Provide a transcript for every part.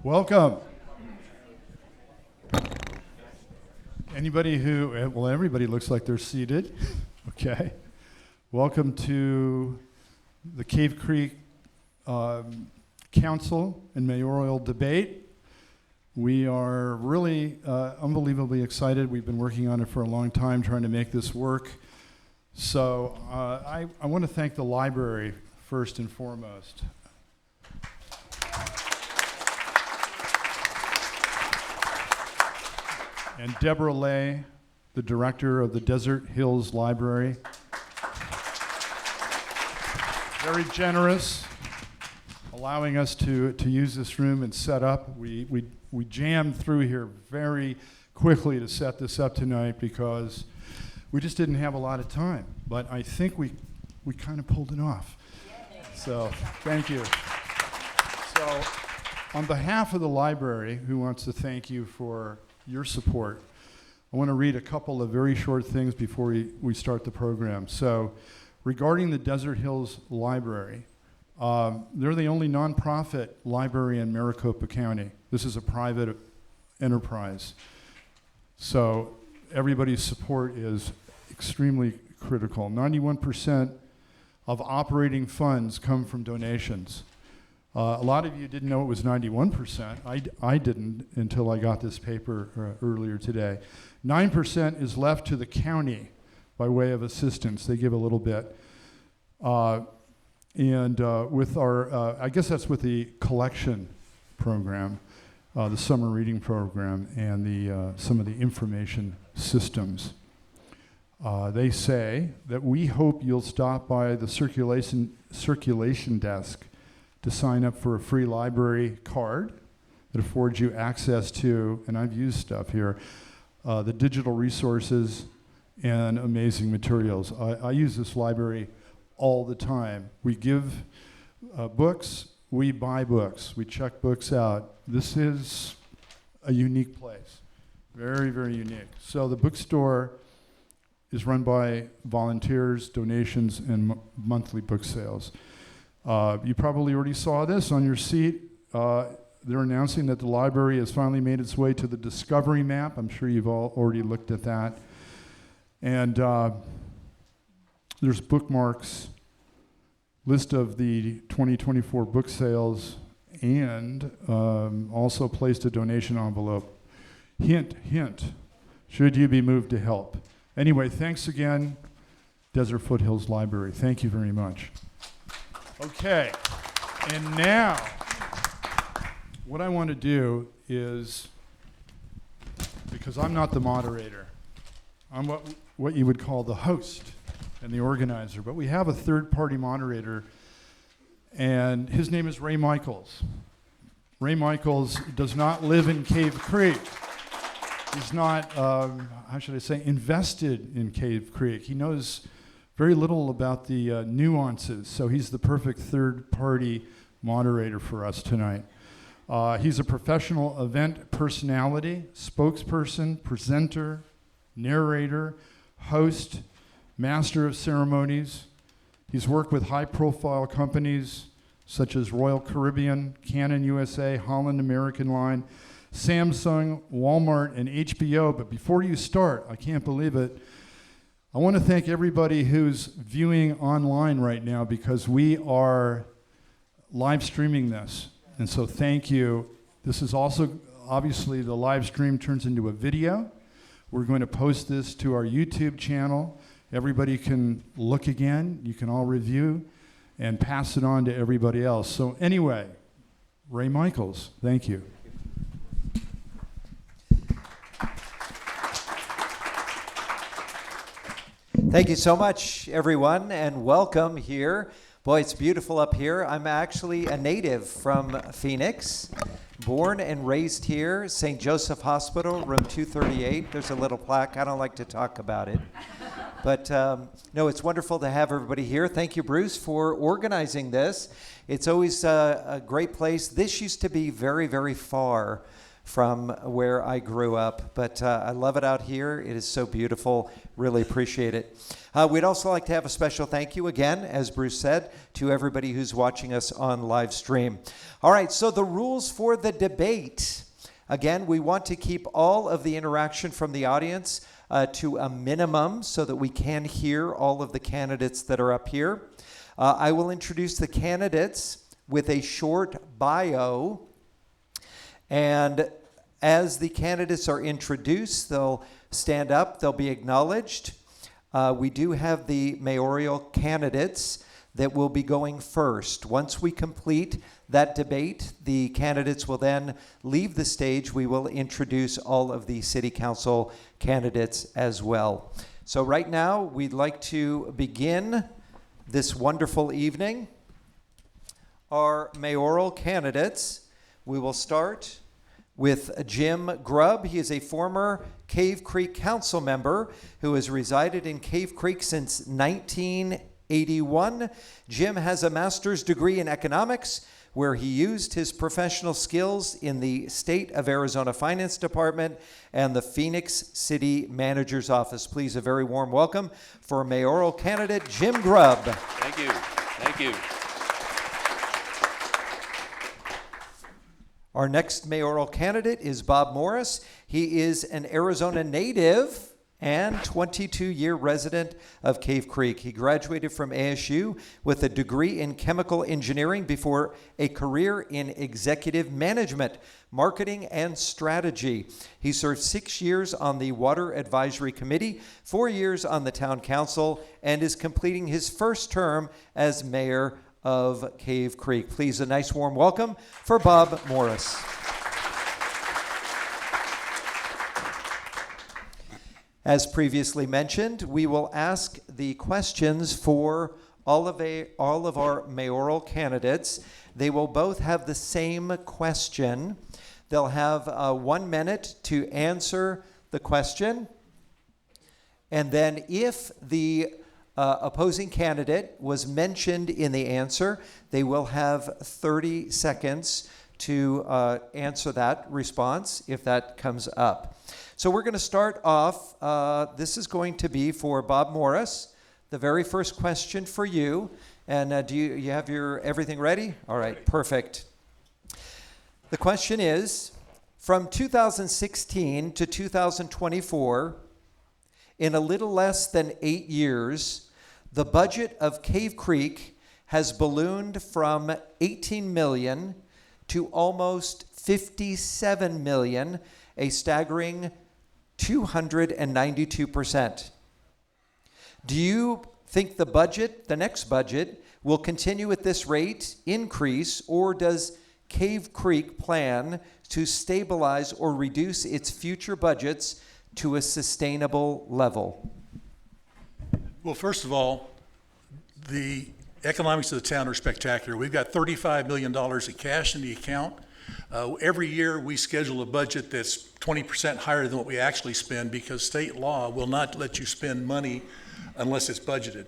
Welcome. Everybody looks like they're seated. Okay. Welcome to the Cave Creek Council and Mayoral debate. We are really unbelievably excited. We've been working on it for a long time, trying to make this work. So I want to thank the library first and foremost. And Deborah Lay, the director of the Desert Hills Library. Very generous, allowing us to use this room and set up. We jammed through here very quickly to set this up tonight because we just didn't have a lot of time. But I think we kind of pulled it off. So thank you. So on behalf of the library, who wants to thank you for your support, I want to read a couple of very short things before we start the program. So regarding the Desert Hills Library, they're the only nonprofit library in Maricopa County. This is a private enterprise. So everybody's support is extremely critical. 91% of operating funds come from donations. A lot of you didn't know it was 91%. I didn't until I got this paper earlier today. 9% is left to the county by way of assistance. They give a little bit. With our, I guess that's with the collection program, the summer reading program, and some of the information systems. They say that we hope you'll stop by the circulation desk to sign up for a free library card that affords you access to, and I've used stuff here, the digital resources and amazing materials. I use this library all the time. We give books, we buy books, we check books out. This is a unique place, very, very unique. So the bookstore is run by volunteers, donations, and monthly book sales. You probably already saw this on your seat. They're announcing that the library has finally made its way to the Discovery Map. I'm sure you've all already looked at that. And there's bookmarks, list of the 2024 book sales, and also placed a donation envelope. Hint, hint, should you be moved to help. Anyway, thanks again, Desert Foothills Library. Thank you very much. Okay, and now, what I want to do is, because I'm not the moderator, I'm what you would call the host and the organizer, but we have a third-party moderator, and his name is Ray Michaels. Ray Michaels does not live in Cave Creek. He's not, how should I say, invested in Cave Creek. He knows very little about the nuances, so he's the perfect third-party moderator for us tonight. He's a professional event personality, spokesperson, presenter, narrator, host, master of ceremonies. He's worked with high-profile companies such as Royal Caribbean, Canon USA, Holland American Line, Samsung, Walmart, and HBO. But before you start, I can't believe it, I want to thank everybody who's viewing online right now because we are live streaming this. And so thank you. This is also, obviously, the live stream turns into a video. We're going to post this to our YouTube channel. Everybody can look again. You can all review and pass it on to everybody else. So anyway, Ray Michaels, thank you. Thank you so much, everyone, and welcome here. Boy, it's beautiful up here. I'm actually a native from Phoenix, born and raised here, St. Joseph Hospital, room 238. There's a little plaque. I don't like to talk about it. But no, it's wonderful to have everybody here. Thank you, Bruce, for organizing this. It's always a great place. This used to be very, very far from where I grew up. But I love it out here. It is so beautiful. Really appreciate it. We'd also like to have a special thank you again, as Bruce said, to everybody who's watching us on live stream. All right, so the rules for the debate. Again, we want to keep all of the interaction from the audience to a minimum so that we can hear all of the candidates that are up here. I will introduce the candidates with a short bio. And as the candidates are introduced, they'll stand up, they'll be acknowledged. We do have the mayoral candidates that will be going first. Once we complete that debate, the candidates will then leave the stage. We will introduce all of the city council candidates as well. So right now, we'd like to begin this wonderful evening. Our mayoral candidates, we will start with Jim Grubb. He is a former Cave Creek council member who has resided in Cave Creek since 1981. Jim has a master's degree in economics, where he used his professional skills in the State of Arizona Finance Department and the Phoenix City Manager's Office. Please, a very warm welcome for mayoral candidate Jim Grubb. Thank you. Thank you. Our next mayoral candidate is Bob Morris. He is an Arizona native and 22-year resident of Cave Creek. He graduated from ASU with a degree in chemical engineering before a career in executive management, marketing, and strategy. He served 6 years on the Water Advisory Committee, 4 years on the Town Council, and is completing his first term as mayor of Cave Creek. Please, a nice warm welcome for Bob Morris. As previously mentioned, we will ask the questions for all of our mayoral candidates. They will both have the same question. They'll have 1 minute to answer the question. And then if the opposing candidate was mentioned in the answer, they will have 30 seconds to answer that response if that comes up. So we're going to start off. This is going to be for Bob Morris. The very first question for you. And do you have your everything ready? All right, perfect. The question is, from 2016 to 2024, in a little less than 8 years, the budget of Cave Creek has ballooned from $18 million to almost $57 million, a staggering 292%. Do you think the next budget, will continue at this rate, increase, or does Cave Creek plan to stabilize or reduce its future budgets to a sustainable level? Well, first of all, the economics of the town are spectacular. We've got $35 million in cash in the account. Every year we schedule a budget that's 20% higher than what we actually spend because state law will not let you spend money unless it's budgeted.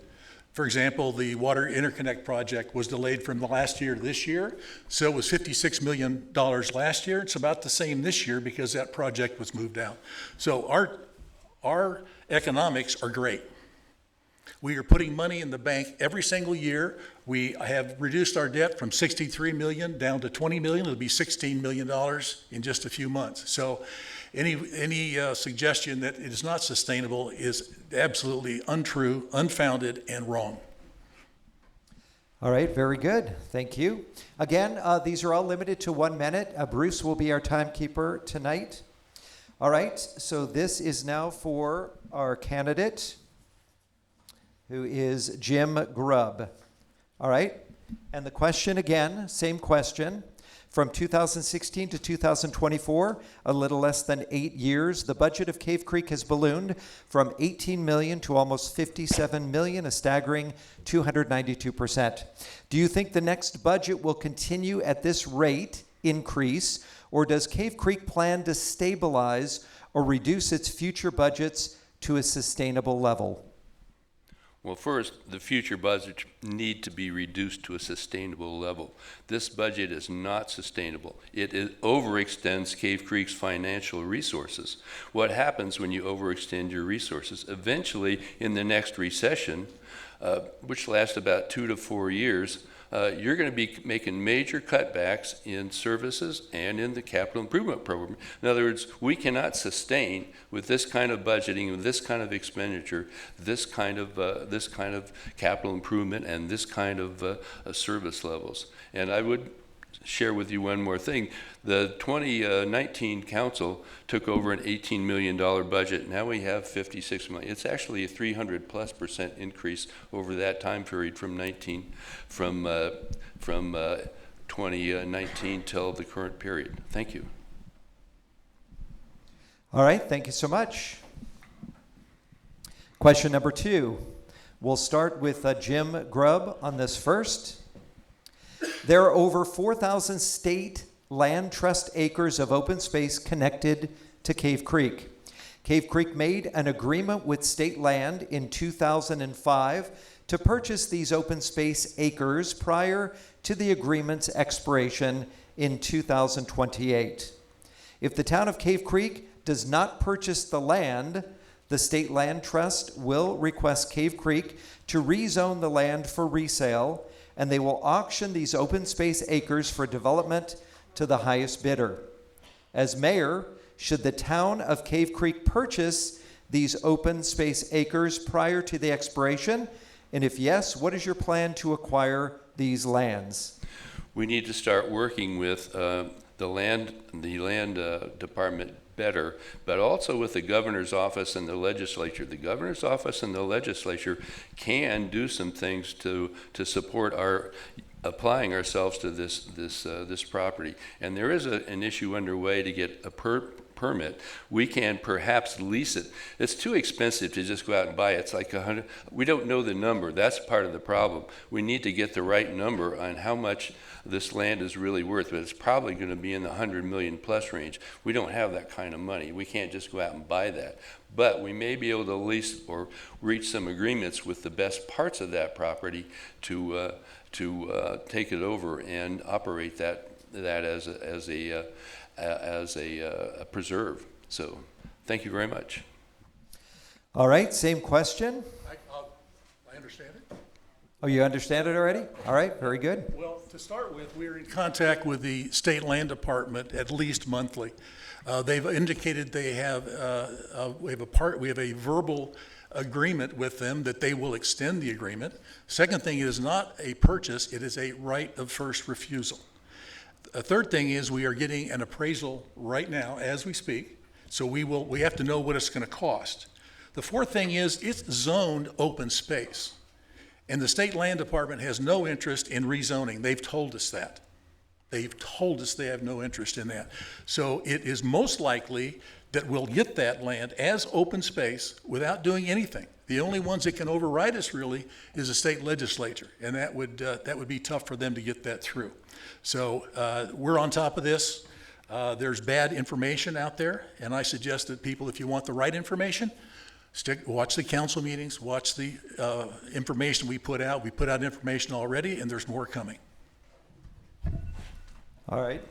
For example, the water interconnect project was delayed from the last year to this year. So it was $56 million last year. It's about the same this year because that project was moved out. So our economics are great. We are putting money in the bank every single year. We have reduced our debt from $63 million down to $20 million. It'll be $16 million in just a few months. So any suggestion that it is not sustainable is absolutely untrue, unfounded, and wrong. All right, very good. Thank you. Again, these are all limited to 1 minute. Bruce will be our timekeeper tonight. All right, so this is now for our candidate, who is Jim Grubb. All right, and the question again, same question. From 2016 to 2024, a little less than 8 years, the budget of Cave Creek has ballooned from $18 million to almost $57 million, a staggering 292%. Do you think the next budget will continue at this rate, increase, or does Cave Creek plan to stabilize or reduce its future budgets to a sustainable level? Well, first, the future budgets need to be reduced to a sustainable level. This budget is not sustainable. It overextends Cave Creek's financial resources. What happens when you overextend your resources? Eventually, in the next recession, which lasts about 2 to 4 years, you're going to be making major cutbacks in services and in the capital improvement program. In other words, we cannot sustain with this kind of budgeting, with this kind of expenditure, this kind of capital improvement, and this kind of service levels. And I would share with you one more thing. The 2019 council took over an $18 million budget. Now we have $56 million. It's actually a 300+% increase over that time period from 2019 till the current period. Thank you. All right, thank you so much. Question number 2. We'll start with Jim Grubb on this first. There are over 4,000 state land trust acres of open space connected to Cave Creek. Cave Creek made an agreement with state land in 2005 to purchase these open space acres prior to the agreement's expiration in 2028. If the town of Cave Creek does not purchase the land, the state land trust will request Cave Creek to rezone the land for resale, and they will auction these open space acres for development to the highest bidder. As mayor, should the town of Cave Creek purchase these open space acres prior to the expiration? And if yes, what is your plan to acquire these lands? We need to start working with the land department better, but also with the governor's office and the legislature. The governor's office and the legislature can do some things to support our applying ourselves to this property. And there is an issue underway to get a permit. We can perhaps lease it. It's too expensive to just go out and buy it. It's like $100. We don't know the number. That's part of the problem. We need to get the right number on how much this land is really worth, but it's probably going to be in the 100 million plus range. We don't have that kind of money. We can't just go out and buy that. But we may be able to lease or reach some agreements with the best parts of that property to take it over and operate that as a preserve. So, thank you very much. All right, same question. I understand it. Oh, you understand it already? All right, very good. Well, to start with, we're in contact with the state land department at least monthly. They've indicated they have we have a verbal agreement with them that they will extend the agreement. Second thing, it is not a purchase, it is a right of first refusal. A third thing is we are getting an appraisal right now as we speak, so we have to know what it's going to cost. The fourth thing is it's zoned open space, and the state land department has no interest in rezoning. They've told us that. They've told us they have no interest in that. So it is most likely that we'll get that land as open space without doing anything. The only ones that can override us really is the state legislature, and that would be tough for them to get that through. So we're on top of this. There's bad information out there, and I suggest that people, if you want the right information, watch the council meetings, watch the information we put out. We put out information already, and there's more coming. All right.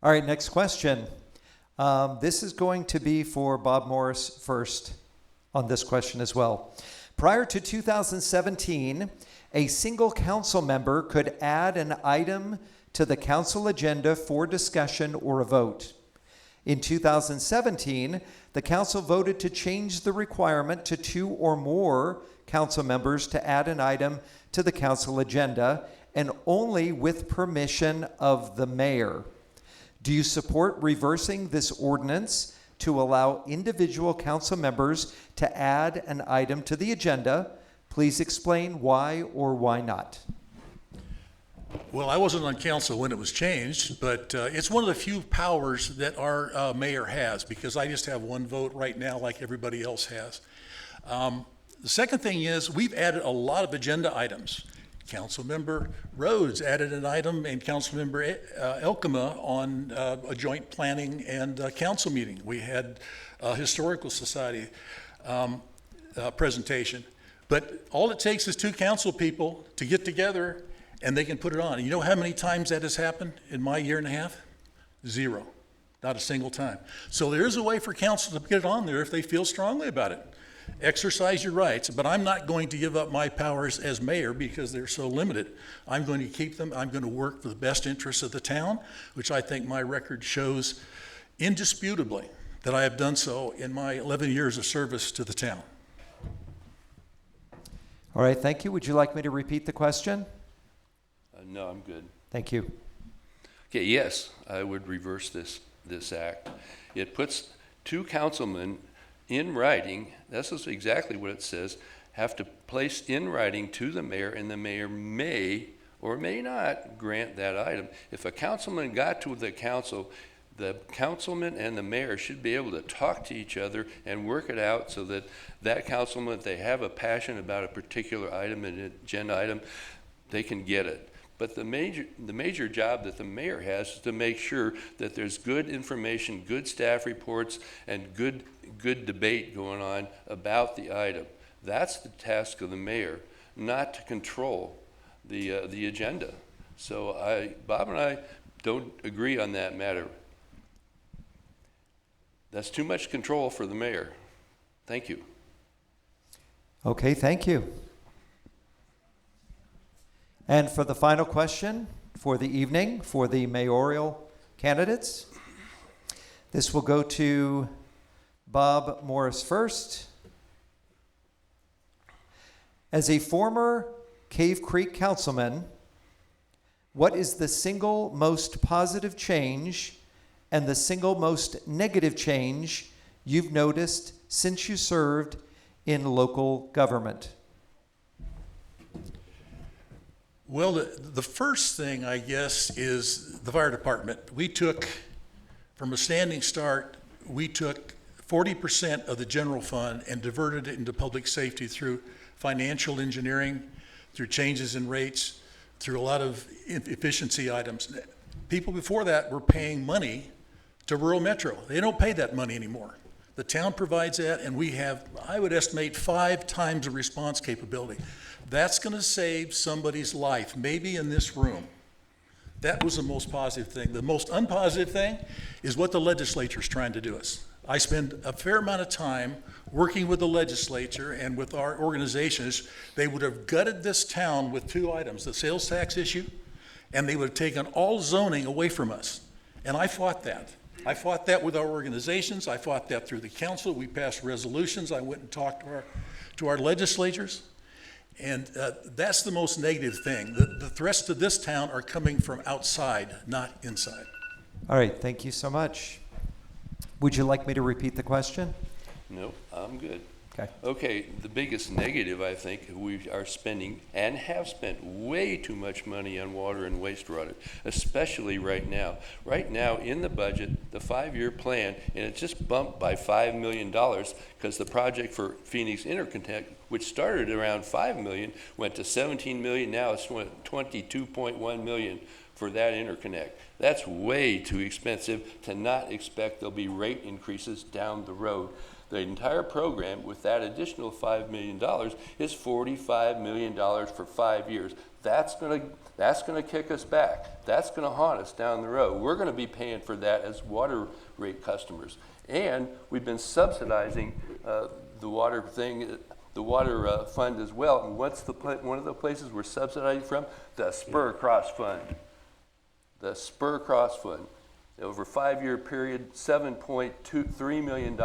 All right, next question. This is going to be for Bob Morris first on this question as well. Prior to 2017, a single council member could add an item to the council agenda for discussion or a vote. In 2017, the council voted to change the requirement to 2 or more council members to add an item to the council agenda, and only with permission of the mayor. Do you support reversing this ordinance to allow individual council members to add an item to the agenda? Please explain why or why not. Well, I wasn't on council when it was changed, but it's one of the few powers that our mayor has, because I just have one vote right now like everybody else has. The second thing is we've added a lot of agenda items. Councilmember Rhodes added an item, and Councilmember Elkema on a joint planning and council meeting. We had a historical society presentation. But all it takes is two council people to get together and they can put it on. And you know how many times that has happened in my year and a half? 0. Not a single time. So there is a way for council to get it on there if they feel strongly about it. Exercise your rights, but I'm not going to give up my powers as mayor because they're so limited. I'm going to keep them. I'm going to work for the best interests of the town, which I think my record shows indisputably that I have done so in my 11 years of service to the town. All right, thank you. Would you like me to repeat the question? No, I'm good. Thank you. Okay, yes, I would reverse this act. It puts two councilmen in writing, this is exactly what it says, have to place in writing to the mayor, and the mayor may or may not grant that item. If a councilman got to the councilman and the mayor should be able to talk to each other and work it out so that that councilman, if they have a passion about a particular item, an agenda item, they can get it. But the major job that the mayor has is to make sure that there's good information, good staff reports, and good debate going on about the item. That's the task of the mayor, not to control the agenda. So Bob and I don't agree on that matter. That's too much control for the mayor. Thank you. Okay, thank you. And for the final question for the evening, for the mayoral candidates, this will go to Bob Morris first. As a former Cave Creek councilman, what is the single most positive change and the single most negative change you've noticed since you served in local government? Well, the first thing, I guess, is the fire department. We took, from a standing start, we took 40% of the general fund and diverted it into public safety through financial engineering, through changes in rates, through a lot of efficiency items. People before that were paying money to rural metro. They don't pay that money anymore. The town provides that, and we have, I would estimate, 5 times the response capability. That's going to save somebody's life, maybe in this room. That was the most positive thing. The most unpositive thing is what the legislature is trying to do us. I spend a fair amount of time working with the legislature and with our organizations. They would have gutted this town with 2 items, the sales tax issue, and they would have taken all zoning away from us. And I fought that. I fought that with our organizations. I fought that through the council. We passed resolutions. I went and talked to our legislatures. And that's the most negative thing. The threats to this town are coming from outside, not inside. All right, thank you so much. Would you like me to repeat the question? No, I'm good. Okay. Okay, the biggest negative, I think, we are spending and have spent way too much money on water and wastewater, especially right now. Right now, in the budget, the 5-year plan, and it's just bumped by $5 million because the project for Phoenix Interconnect, which started around $5 million, went to $17 million. Now it's $22.1 million for that interconnect. That's way too expensive to not expect there'll be rate increases down the road. The entire program with that additional $5 million is $45 million for 5 years. That's gonna kick us back. That's gonna haunt us down the road. We're gonna be paying for that as water rate customers. And we've been subsidizing the water thing, the water fund as well. And what's one of the places we're subsidizing from? The Spur Cross Fund. The Spur Cross Fund. Over a 5-year period, $7.23 million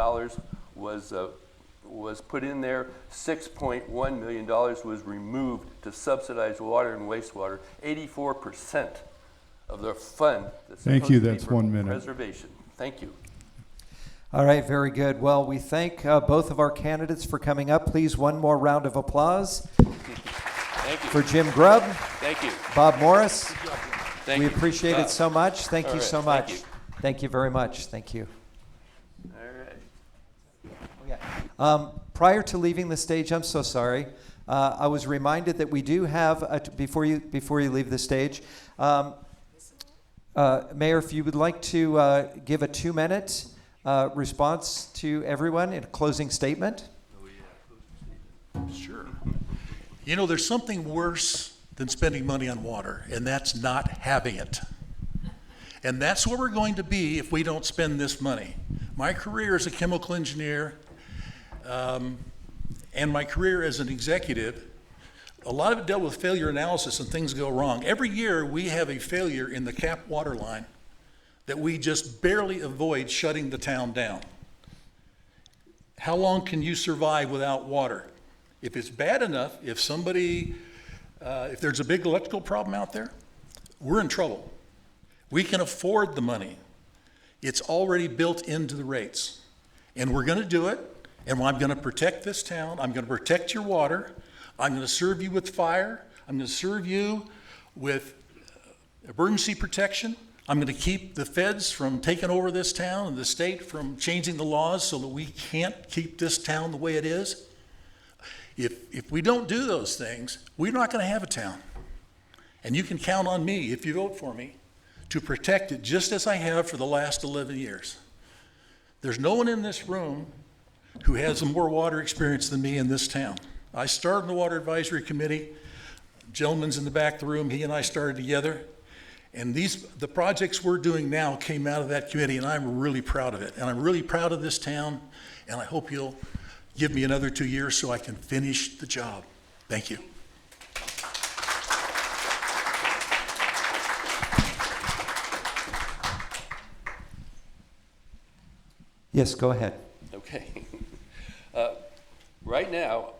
was put in there. $6.1 million was removed to subsidize water and wastewater. 84% of the fund that's Thank you. supposed to be That's for 1 minute. preservation. Thank you. All right, very good. Well, we thank both of our candidates for coming up. Please, one more round of applause Thank you. for Jim Grubb, Thank you. Bob Morris. Thank We you. appreciate it so much. Thank All you right, so thank much. you. Thank you very much. Thank you. All right. Prior to leaving the stage, I'm so sorry. I was reminded that we do have, before you leave the stage, Mayor, if you would like to give a 2-minute response to everyone in a closing statement. Sure. You know, there's something worse than spending money on water, and that's not having it. And that's where we're going to be if we don't spend this money. My career as a chemical engineer and my career as an executive, a lot of it dealt with failure analysis and things go wrong. Every year we have a failure in the cap water line that we just barely avoid shutting the town down. How long can you survive without water? If it's bad enough, if there's a big electrical problem out there, we're in trouble. We can afford the money. It's already built into the rates. And we're going to do it, and I'm going to protect this town. I'm going to protect your water. I'm going to serve you with fire. I'm going to serve you with emergency protection. I'm going to keep the feds from taking over this town and the state from changing the laws so that we can't keep this town the way it is. If we don't do those things, we're not going to have a town. And you can count on me, if you vote for me, to protect it just as I have for the last 11 years. There's no one in this room who has more water experience than me in this town. I started in the Water Advisory Committee. Gentleman's in the back of the room. He and I started together. And the projects we're doing now came out of that committee, and I'm really proud of it. And I'm really proud of this town, and I hope you'll give me another 2 years so I can finish the job. Thank you. Yes, go ahead. Okay. Right now,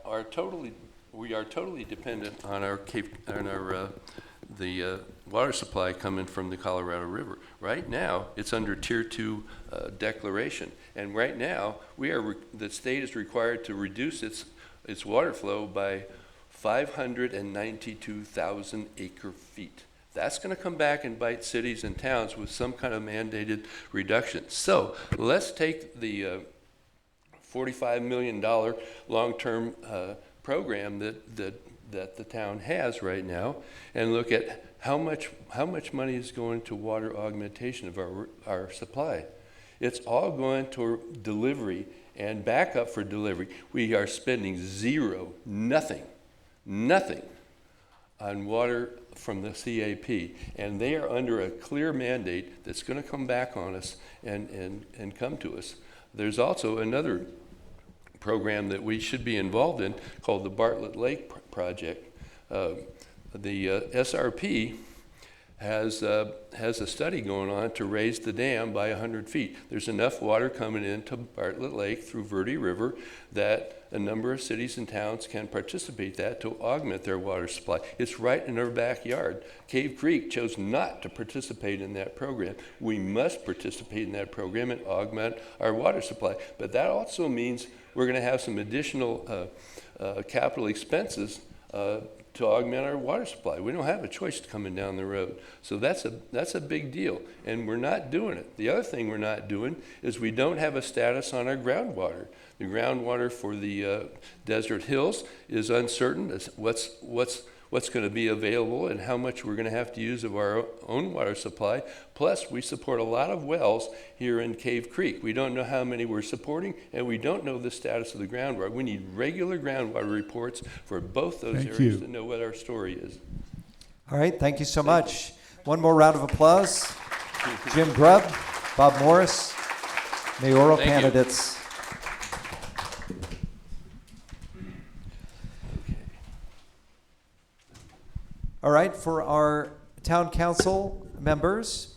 we are totally dependent on the water supply coming from the Colorado River. Right now, it's under Tier 2 declaration, and right now, the state is required to reduce its water flow by 592,000 acre feet. That's going to come back and bite cities and towns with some kind of mandated reduction. So let's take the $45 million long-term program that the town has right now and look at how much money is going to water augmentation of our supply. It's all going to delivery and backup for delivery. We are spending nothing on water from the CAP, and they are under a clear mandate that's going to come back on us and come to us. There's also another program that we should be involved in called the Bartlett Lake Project. The SRP has a study going on to raise the dam by 100 feet. There's enough water coming into Bartlett Lake through Verde River that a number of cities and towns can participate to augment their water supply. It's right in our backyard. Cave Creek chose not to participate in that program. We must participate in that program and augment our water supply. But that also means we're going to have some additional capital expenses to augment our water supply. We don't have a choice coming down the road. So that's a big deal, and we're not doing it. The other thing we're not doing is we don't have a status on our groundwater. The groundwater for the Desert Hills is uncertain. It's what's going to be available and how much we're going to have to use of our own water supply. Plus, we support a lot of wells here in Cave Creek. We don't know how many we're supporting, and we don't know the status of the groundwater. We need regular groundwater reports for both those areas to know what our story is. All right, thank you so much. One more round of applause. Jim Grubb, Bob Morris, mayoral candidates. All right, for our town council members,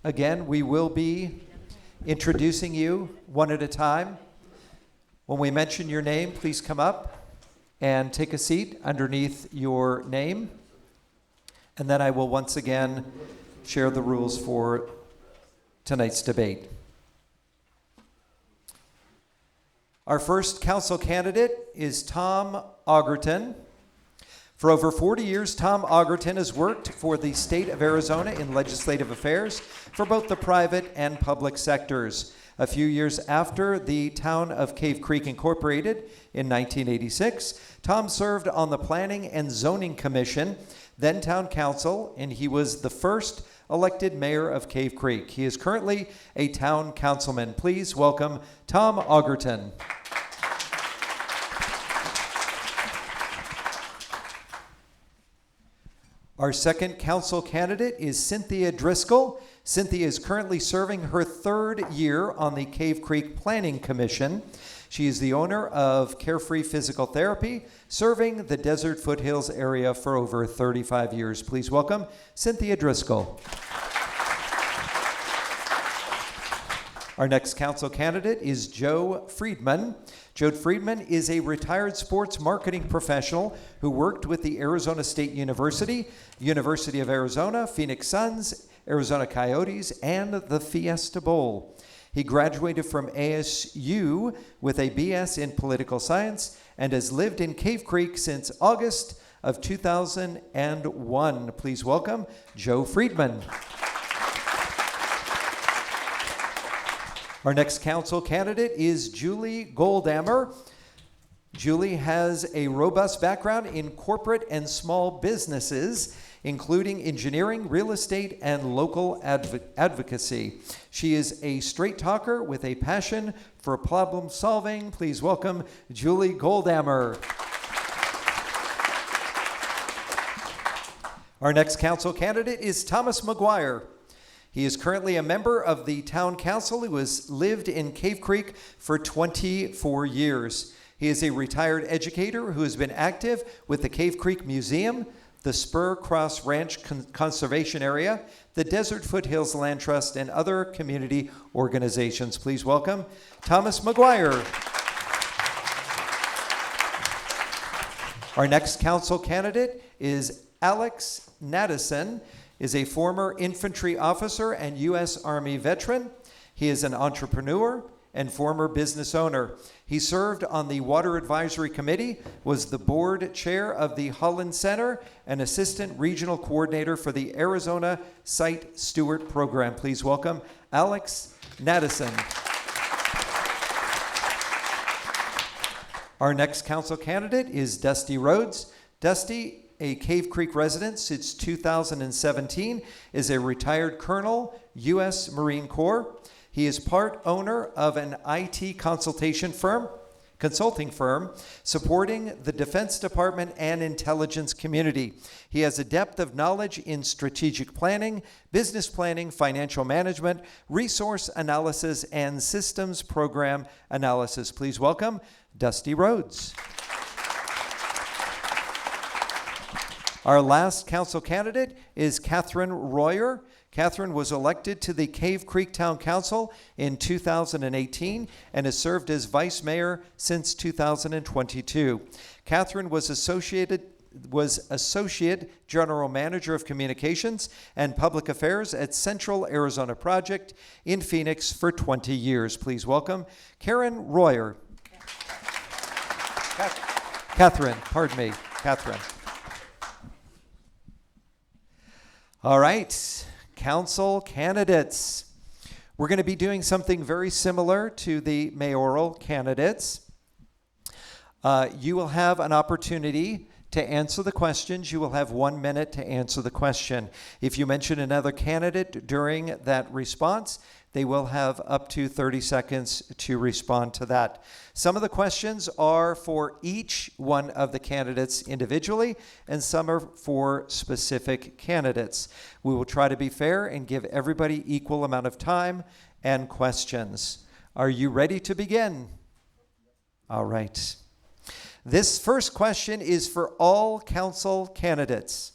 again, we will be introducing you one at a time. When we mention your name, please come up and take a seat underneath your name. And then I will once again share the rules for tonight's debate. Our first council candidate is Tom Augerton. For over 40 years, Tom Augerton has worked for the state of Arizona in legislative affairs for both the private and public sectors. A few years after the town of Cave Creek Incorporated in 1986, Tom served on the Planning and Zoning Commission, then Town Council, and he was the first elected mayor of Cave Creek. He is currently a town councilman. Please welcome Tom Augerton. Our second council candidate is Cynthia Driscoll. Cynthia is currently serving her third year on the Cave Creek Planning Commission. She is the owner of Carefree Physical Therapy, serving the Desert Foothills area for over 35 years. Please welcome Cynthia Driscoll. Our next council candidate is Joe Friedman. Joe Friedman is a retired sports marketing professional who worked with the Arizona State University, University of Arizona, Phoenix Suns, Arizona Coyotes, and the Fiesta Bowl. He graduated from ASU with a BS in political science and has lived in Cave Creek since August of 2001. Please welcome Joe Friedman. Our next council candidate is Julie Goldammer. Julie has a robust background in corporate and small businesses, including engineering, real estate, and local advocacy. She is a straight talker with a passion for problem solving. Please welcome Julie Goldammer. Our next council candidate is Thomas McGuire. He is currently a member of the town council who has lived in Cave Creek for 24 years. He is a retired educator who has been active with the Cave Creek Museum, the Spur Cross Ranch Conservation Area, the Desert Foothills Land Trust, and other community organizations. Please welcome Thomas McGuire. Our next council candidate is Alex Naddison. Is a former infantry officer and U.S. Army veteran. He is an entrepreneur and former business owner. He served on the Water Advisory Committee, was the board chair of the Holland Center, and assistant regional coordinator for the Arizona Site Steward Program. Please welcome Alex Naddison. Our next council candidate is Dusty Rhodes. Dusty, a Cave Creek resident since 2017, is a retired colonel, U.S. Marine Corps. He is part owner of an IT consulting firm supporting the Defense Department and intelligence community. He has a depth of knowledge in strategic planning, business planning, financial management, resource analysis, and systems program analysis. Please welcome Dusty Rhodes. Our last council candidate is Catherine Royer. Catherine was elected to the Cave Creek Town Council in 2018 and has served as vice mayor since 2022. Catherine was associate general manager of communications and public affairs at Central Arizona Project in Phoenix for 20 years. Please welcome Karen Royer. Catherine. All right, council candidates. We're going to be doing something very similar to the mayoral candidates. You will have an opportunity to answer the questions. You will have 1 minute to answer the question. If you mention another candidate during that response, they will have up to 30 seconds to respond to that. Some of the questions are for each one of the candidates individually, and some are for specific candidates. We will try to be fair and give everybody equal amount of time and questions. Are you ready to begin? All right. This first question is for all council candidates.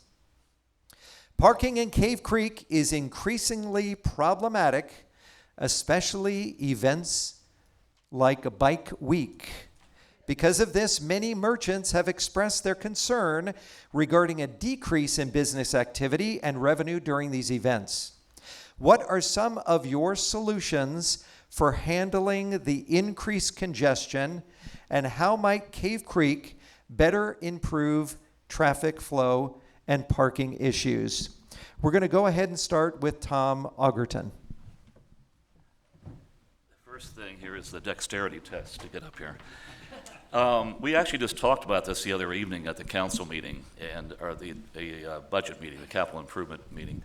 Parking in Cave Creek is increasingly problematic, especially events like a Bike Week. Because of this, many merchants have expressed their concern regarding a decrease in business activity and revenue during these events. What are some of your solutions for handling the increased congestion, and how might Cave Creek better improve traffic flow and parking issues? We're going to go ahead and start with Tom Augerton. First thing here is the dexterity test to get up here. We actually just talked about this the other evening at the council meeting or the budget meeting, the capital improvement meeting.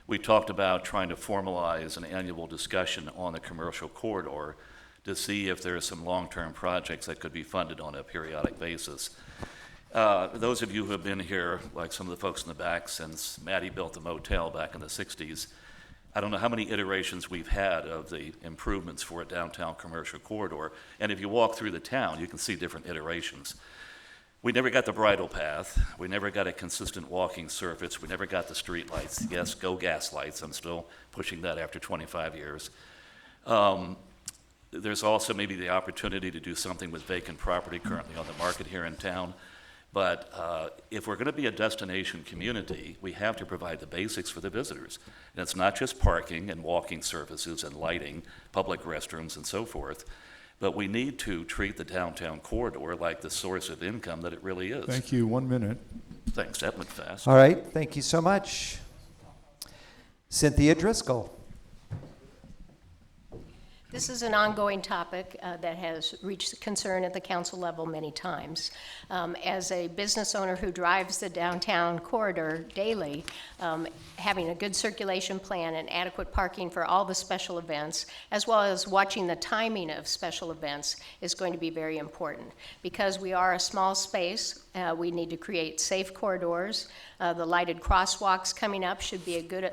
We talked about trying to formalize an annual discussion on the commercial corridor to see if there are some long-term projects that could be funded on a periodic basis. Those of you who have been here, like some of the folks in the back, since Maddie built the motel back in the 60s, I don't know how many iterations we've had of the improvements for a downtown commercial corridor. And if you walk through the town, you can see different iterations. We never got the bridle path. We never got a consistent walking surface. We never got the street lights. Yes, go gas lights. I'm still pushing that after 25 years. There's also maybe the opportunity to do something with vacant property currently on the market here in town. But if we're going to be a destination community, we have to provide the basics for the visitors. And it's not just parking and walking surfaces and lighting, public restrooms and so forth, but we need to treat the downtown corridor like the source of income that it really is. Thank you. 1 minute. Thanks, that went fast. All right, thank you so much. Cynthia Driscoll. This is an ongoing topic that has reached concern at the council level many times. As a business owner who drives the downtown corridor daily, having a good circulation plan and adequate parking for all the special events, as well as watching the timing of special events, is going to be very important. Because we are a small space, we need to create safe corridors. The lighted crosswalks coming up should be a good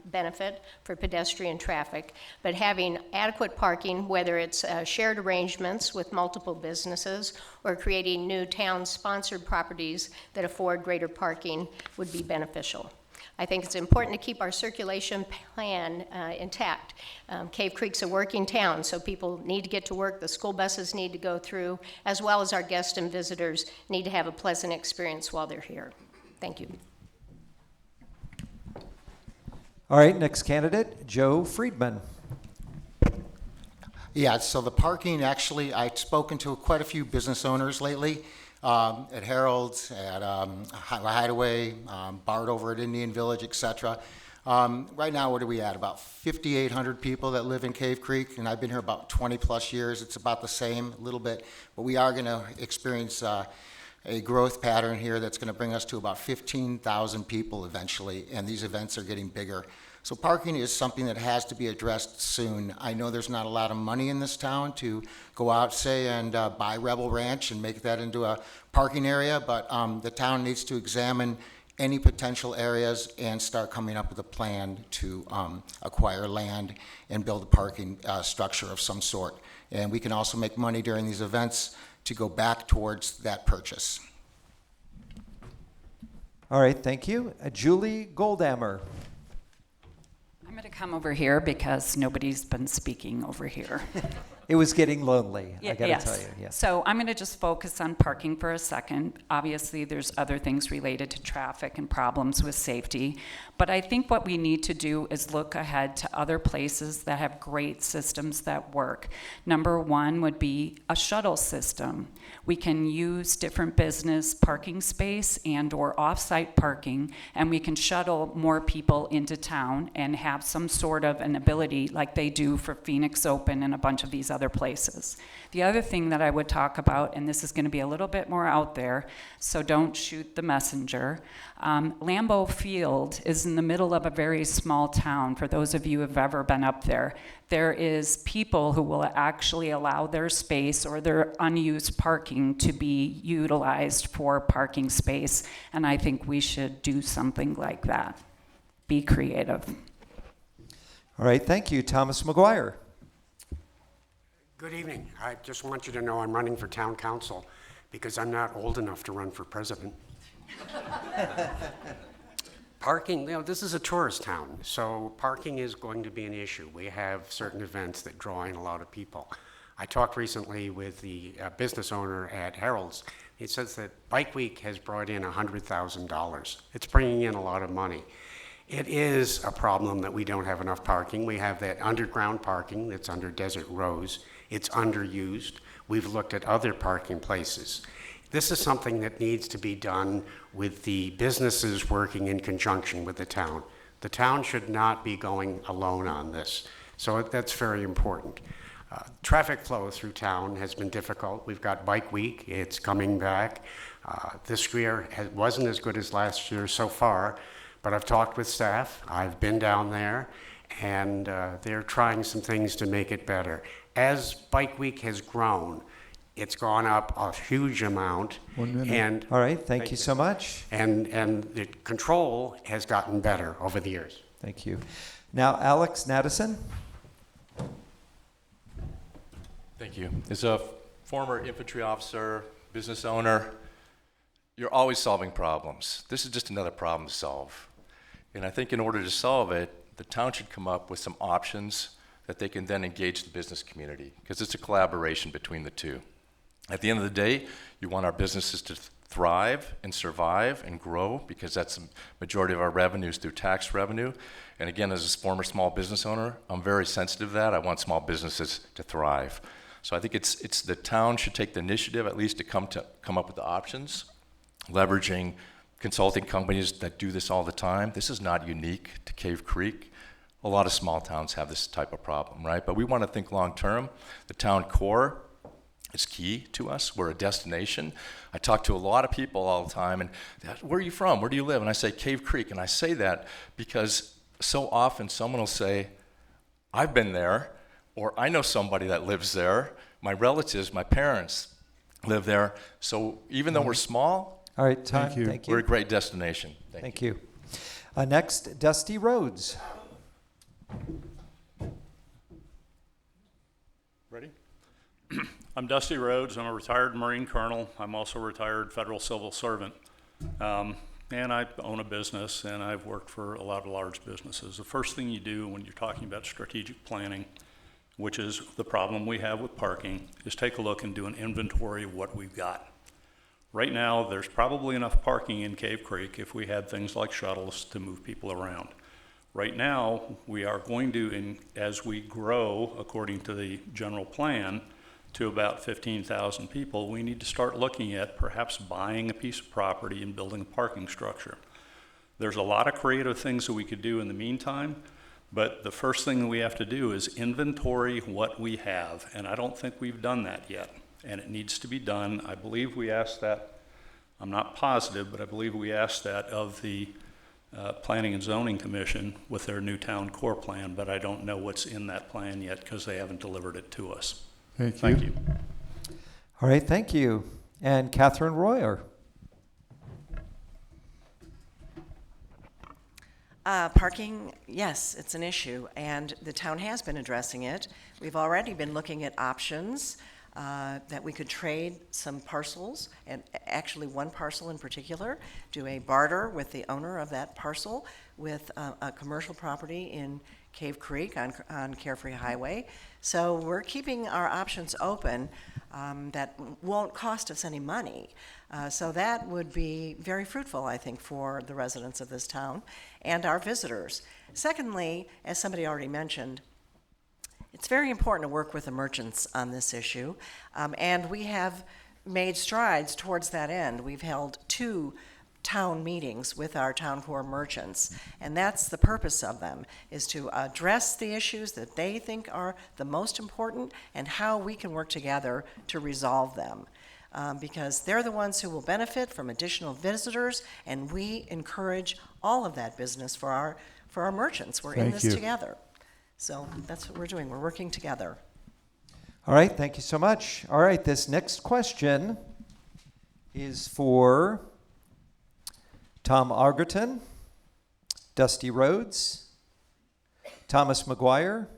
benefit for pedestrian traffic, but having adequate parking, whether it's shared arrangements with multiple businesses or creating new town-sponsored properties that afford greater parking, would be beneficial. I think it's important to keep our circulation plan intact. Cave Creek's a working town, so people need to get to work, the school buses need to go through, as well as our guests and visitors need to have a pleasant experience while they're here. Thank you. All right, next candidate, Joe Friedman. Yeah, so the parking, actually, I've spoken to quite a few business owners lately, at Harold's, at Hideaway, Bart over at Indian Village, etc. Right now, what are we at? About 5,800 people that live in Cave Creek, and I've been here about 20 plus years. It's about the same, a little bit, but we are gonna experience a growth pattern here that's gonna bring us to about 15,000 people eventually, and these events are getting bigger. So parking is something that has to be addressed soon. I know there's not a lot of money in this town to go out, say, and buy Rebel Ranch and make that into a parking area, but the town needs to examine any potential areas and start coming up with a plan to acquire land and build a parking structure of some sort. And we can also make money during these events to go back towards that purchase. All right, thank you. Julie Goldammer. I'm going to come over here because nobody's been speaking over here. It was getting lonely, I gotta Yes. tell you. Yes. So I'm going to just focus on parking for a second. Obviously, there's other things related to traffic and problems with safety. But I think what we need to do is look ahead to other places that have great systems that work. Number one would be a shuttle system. We can use different business parking space and or off-site parking, and we can shuttle more people into town and have some sort of an ability like they do for Phoenix Open and a bunch of these other places. The other thing that I would talk about, and this is going to be a little bit more out there, so don't shoot the messenger. Lambeau Field is in the middle of a very small town. For those of you who have ever been up there, there is people who will actually allow their space or their unused parking to be utilized for parking space, and I think we should do something like that. Be creative. All right, thank you. Thomas McGuire. Good evening. I just want you to know I'm running for town council because I'm not old enough to run for president. Parking, this is a tourist town, so parking is going to be an issue. We have certain events that draw in a lot of people. I talked recently with the business owner at Harold's. He says that Bike Week has brought in $100,000. It's bringing in a lot of money. It is a problem that we don't have enough parking. We have that underground parking that's under Desert Rose. It's underused. We've looked at other parking places. This is something that needs to be done with the businesses working in conjunction with the town. The town should not be going alone on this. So that's very important. Traffic flow through town has been difficult. We've got Bike Week, it's coming back. This year wasn't as good as last year so far, but I've talked with staff, I've been down there, and they're trying some things to make it better. As Bike Week has grown, it's gone up a huge amount. 1 minute. And All right, thank you so much. and the control has gotten better over the years. Thank you. Now, Alex Nadeson. Thank you. As a former infantry officer, business owner, you're always solving problems. This is just another problem to solve. And I think in order to solve it, the town should come up with some options that they can then engage the business community, because it's a collaboration between the two. At the end of the day, you want our businesses to thrive and survive and grow, because that's the majority of our revenues through tax revenue. And again, as a former small business owner, I'm very sensitive to that. I want small businesses to thrive. So I think it's the town should take the initiative at least to come up with the options, leveraging consulting companies that do this all the time. This is not unique to Cave Creek. A lot of small towns have this type of problem, right? But we want to think long term. The town core is key to us. We're a destination. I talk to a lot of people all the time, and where are you from? Where do you live? And I say Cave Creek, and I say that because so often someone will say, I've been there, or I know somebody that lives there. My relatives, my parents live there. So even though we're small, All right, time. Thank you. Thank you. we're a great destination. Thank you. Next, Dusty Rhodes. Ready? I'm Dusty Rhodes. I'm a retired Marine colonel. I'm also a retired federal civil servant. And I own a business, and I've worked for a lot of large businesses. The first thing you do when you're talking about strategic planning, which is the problem we have with parking, is take a look and do an inventory of what we've got. Right now, there's probably enough parking in Cave Creek if we had things like shuttles to move people around. Right now, we are going to, as we grow, according to the general plan, to about 15,000 people, we need to start looking at perhaps buying a piece of property and building a parking structure. There's a lot of creative things that we could do in the meantime, but the first thing that we have to do is inventory what we have, and I don't think we've done that yet, and it needs to be done. I believe we asked that, I'm not positive, but I believe we asked that of the Planning and Zoning Commission with their new town core plan, but I don't know what's in that plan yet because they haven't delivered it to us. Thank you. All right, thank you. And Catherine Royer. Parking, yes, it's an issue, and the town has been addressing it. We've already been looking at options that we could trade some parcels, and actually one parcel in particular, do a barter with the owner of that parcel with a commercial property in Cave Creek on Carefree Highway. So we're keeping our options open that won't cost us any money. So that would be very fruitful, I think, for the residents of this town and our visitors. Secondly, as somebody already mentioned, it's very important to work with the merchants on this issue, and we have made strides towards that end. We've held 2 town meetings with our town core merchants, and that's the purpose of them, is to address the issues that they think are the most important and how we can work together to resolve them. Because they're the ones who will benefit from additional visitors, and we encourage all of that business for our merchants. We're in Thank this you. together. So that's what we're doing. We're working together. All right, thank you so much. All right, this next question is for Tom Argerton, Dusty Rhodes, Thomas McGuire,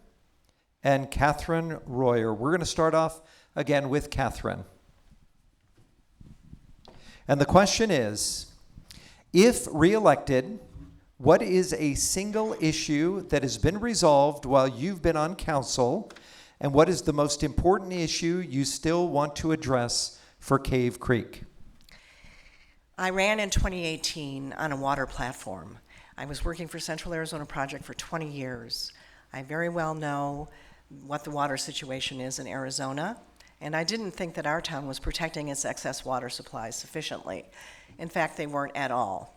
and Catherine Royer. We're going to start off again with Catherine. And the question is, if reelected, what is a single issue that has been resolved while you've been on council, and what is the most important issue you still want to address for Cave Creek? I ran in 2018 on a water platform. I was working for Central Arizona Project for 20 years. I very well know what the water situation is in Arizona, and I didn't think that our town was protecting its excess water supplies sufficiently. In fact, they weren't at all.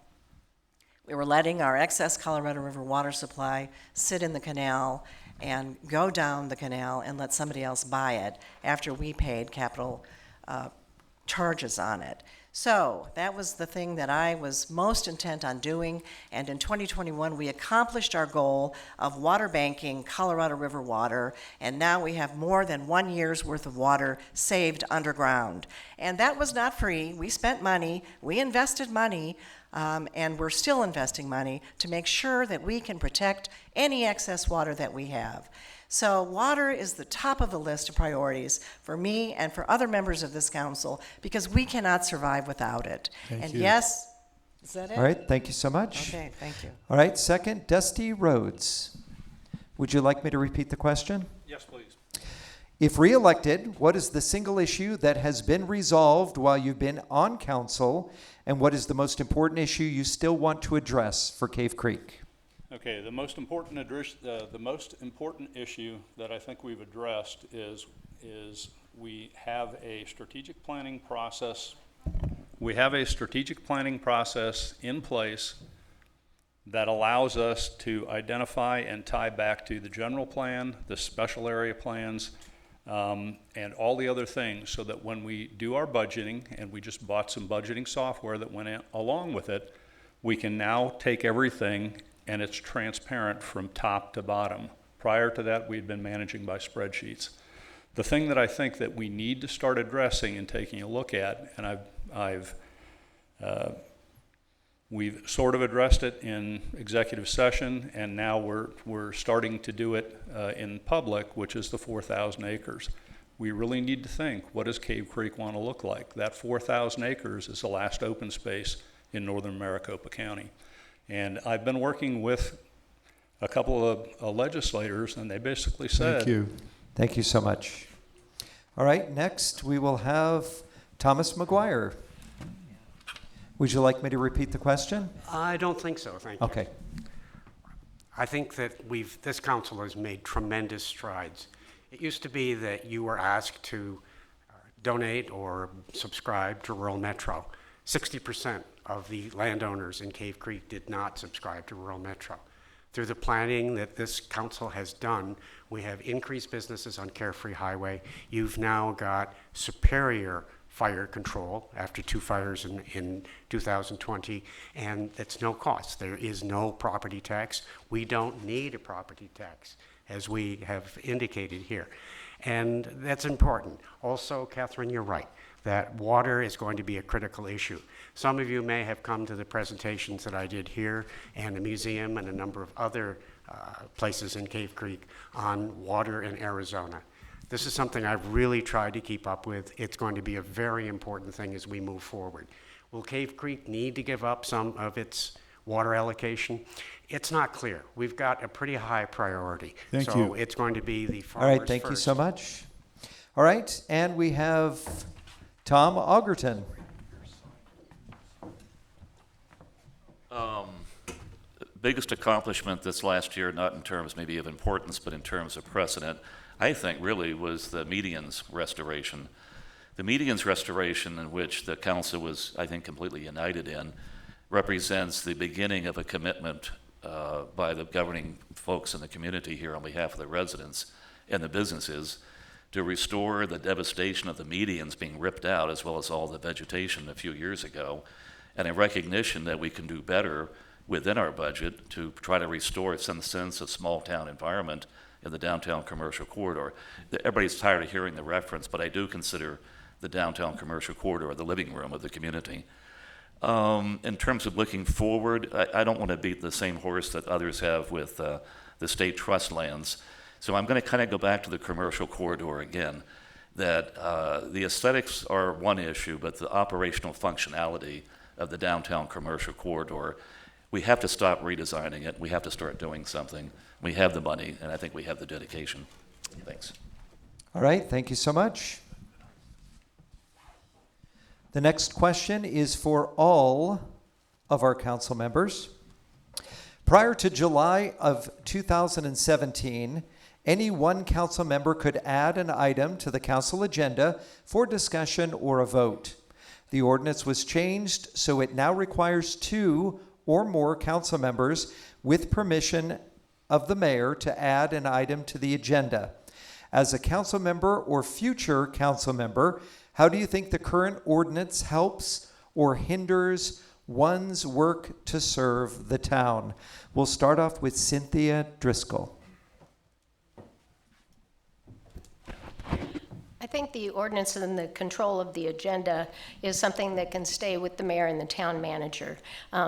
We were letting our excess Colorado River water supply sit in the canal and go down the canal and let somebody else buy it after we paid capital charges on it. So that was the thing that I was most intent on doing, and in 2021 we accomplished our goal of water banking Colorado River water, and now we have more than 1 year's worth of water saved underground. And that was not free. We spent money, we invested money, and we're still investing money to make sure that we can protect any excess water that we have. So water is the top of the list of priorities for me and for other members of this council because we cannot survive without it. Thank And you. yes, is that it? All right, thank you so much. Okay, thank you. All right, second, Dusty Rhodes. Would you like me to repeat the question? Yes, please. If re-elected, what is the single issue that has been resolved while you've been on council, and what is the most important issue you still want to address for Cave Creek? Okay, the most important issue that I think we've addressed is we have a strategic planning process. We have a strategic planning process in place that allows us to identify and tie back to the general plan, the special area plans, and all the other things, so that when we do our budgeting, and we just bought some budgeting software that went along with it, we can now take everything and it's transparent from top to bottom. Prior to that, we'd been managing by spreadsheets. The thing that I think that we need to start addressing and taking a look at, and we've sort of addressed it in executive session, and now we're starting to do it in public, which is the 4,000 acres. We really need to think, what does Cave Creek want to look like? That 4,000 acres is the last open space in northern Maricopa County. And I've been working with a couple of legislators, and they basically said... Thank you. Thank you so much. All right, next we will have Thomas McGuire. Would you like me to repeat the question? I don't think so, thank you. Okay. I think that this council has made tremendous strides. It used to be that you were asked to donate or subscribe to Rural Metro. 60% of the landowners in Cave Creek did not subscribe to Rural Metro. Through the planning that this council has done, we have increased businesses on Carefree Highway. You've now got superior fire control after 2 fires in 2020, and it's no cost. There is no property tax. We don't need a property tax, as we have indicated here. And that's important. Also, Catherine, you're right, that water is going to be a critical issue. Some of you may have come to the presentations that I did here and the museum and a number of other places in Cave Creek on water in Arizona. This is something I've really tried to keep up with. It's going to be a very important thing as we move forward. Will Cave Creek need to give up some of its water allocation? It's not clear. We've got a pretty high priority. Thank you. So it's going to be the All farmers right, thank you first. so much. All right, and we have Tom Augerton. Biggest accomplishment this last year, not in terms maybe of importance, but in terms of precedent, I think really was the medians restoration. The medians restoration, in which the council was, I think, completely united in, represents the beginning of a commitment by the governing folks in the community here on behalf of the residents and the businesses to restore the devastation of the medians being ripped out, as well as all the vegetation a few years ago, and a recognition that we can do better within our budget to try to restore some sense of small town environment in the downtown commercial corridor. Everybody's tired of hearing the reference, but I do consider the downtown commercial corridor the living room of the community. In terms of looking forward, I don't want to beat the same horse that others have with the state trust lands. So I'm going to kind of go back to the commercial corridor again, that the aesthetics are one issue, but the operational functionality of the downtown commercial corridor, we have to stop redesigning it. We have to start doing something. We have the money, and I think we have the dedication. Thanks. All right, thank you so much. The next question is for all of our council members. Prior to July of 2017, any one council member could add an item to the council agenda for discussion or a vote. The ordinance was changed, so it now requires 2 or more council members with permission of the mayor to add an item to the agenda. As a council member or future council member, how do you think the current ordinance helps or hinders one's work to serve the town? We'll start off with Cynthia Driscoll. I think the ordinance and the control of the agenda is something that can stay with the mayor and the town manager.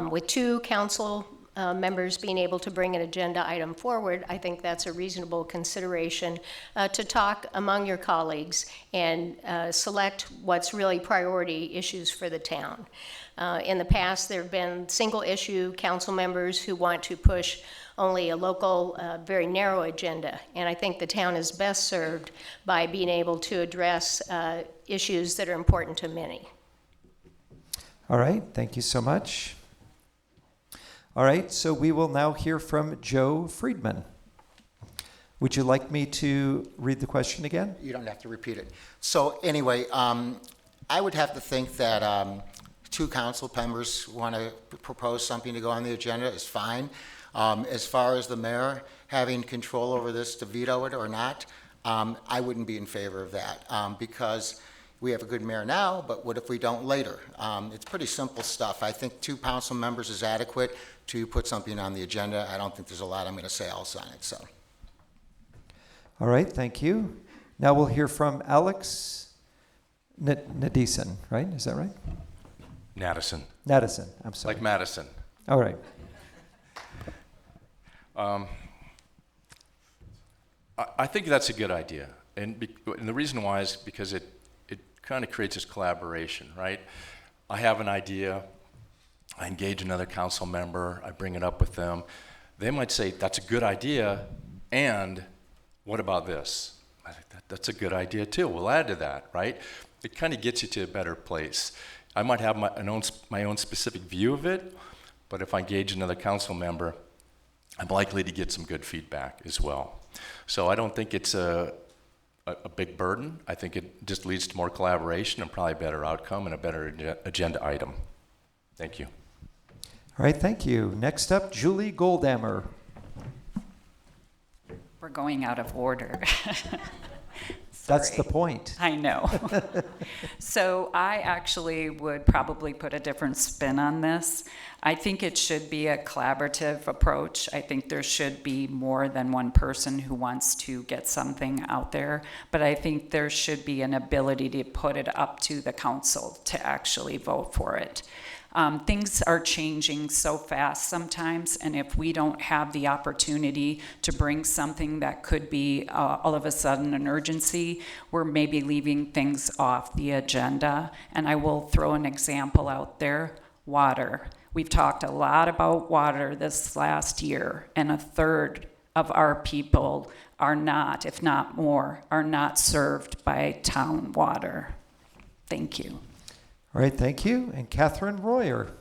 With two council members being able to bring an agenda item forward, I think that's a reasonable consideration to talk among your colleagues and select what's really priority issues for the town. In the past, there have been single issue council members who want to push only a local, very narrow agenda. And I think the town is best served by being able to address issues that are important to many. All right, thank you so much. All right, so we will now hear from Joe Friedman. Would you like me to read the question again? You don't have to repeat it. So anyway, I would have to think that two council members want to propose something to go on the agenda is fine. As far as the mayor having control over this to veto it or not, I wouldn't be in favor of that because we have a good mayor now, but what if we don't later? It's pretty simple stuff. I think two council members is adequate to put something on the agenda. I don't think there's a lot I'm going to say else on it. So. All right, thank you. Now we'll hear from Alex Nadison, right? Is that right? Nadison. Nadison, I'm sorry. Like Madison. All right. I think that's a good idea. And the reason why is because it kind of creates this collaboration, right? I have an idea, I engage another council member, I bring it up with them. They might say, that's a good idea, and what about this? I think that's a good idea too. We'll add to that, right? It kind of gets you to a better place. I might have my own specific view of it, but if I engage another council member, I'm likely to get some good feedback as well. So I don't think it's a big burden. I think it just leads to more collaboration and probably a better outcome and a better agenda item. Thank you. All right, thank you. Next up, Julie Goldammer. We're going out of order. That's the point. I know. So I actually would probably put a different spin on this. I think it should be a collaborative approach. I think there should be more than one person who wants to get something out there, but I think there should be an ability to put it up to the council to actually vote for it. Things are changing so fast sometimes, and if we don't have the opportunity to bring something that could be all of a sudden an urgency, we're maybe leaving things off the agenda. And I will throw an example out there, water. We've talked a lot about water this last year, and a third of our people are not, if not more, are not served by town water. Thank you. All right, thank you. And Catherine Royer.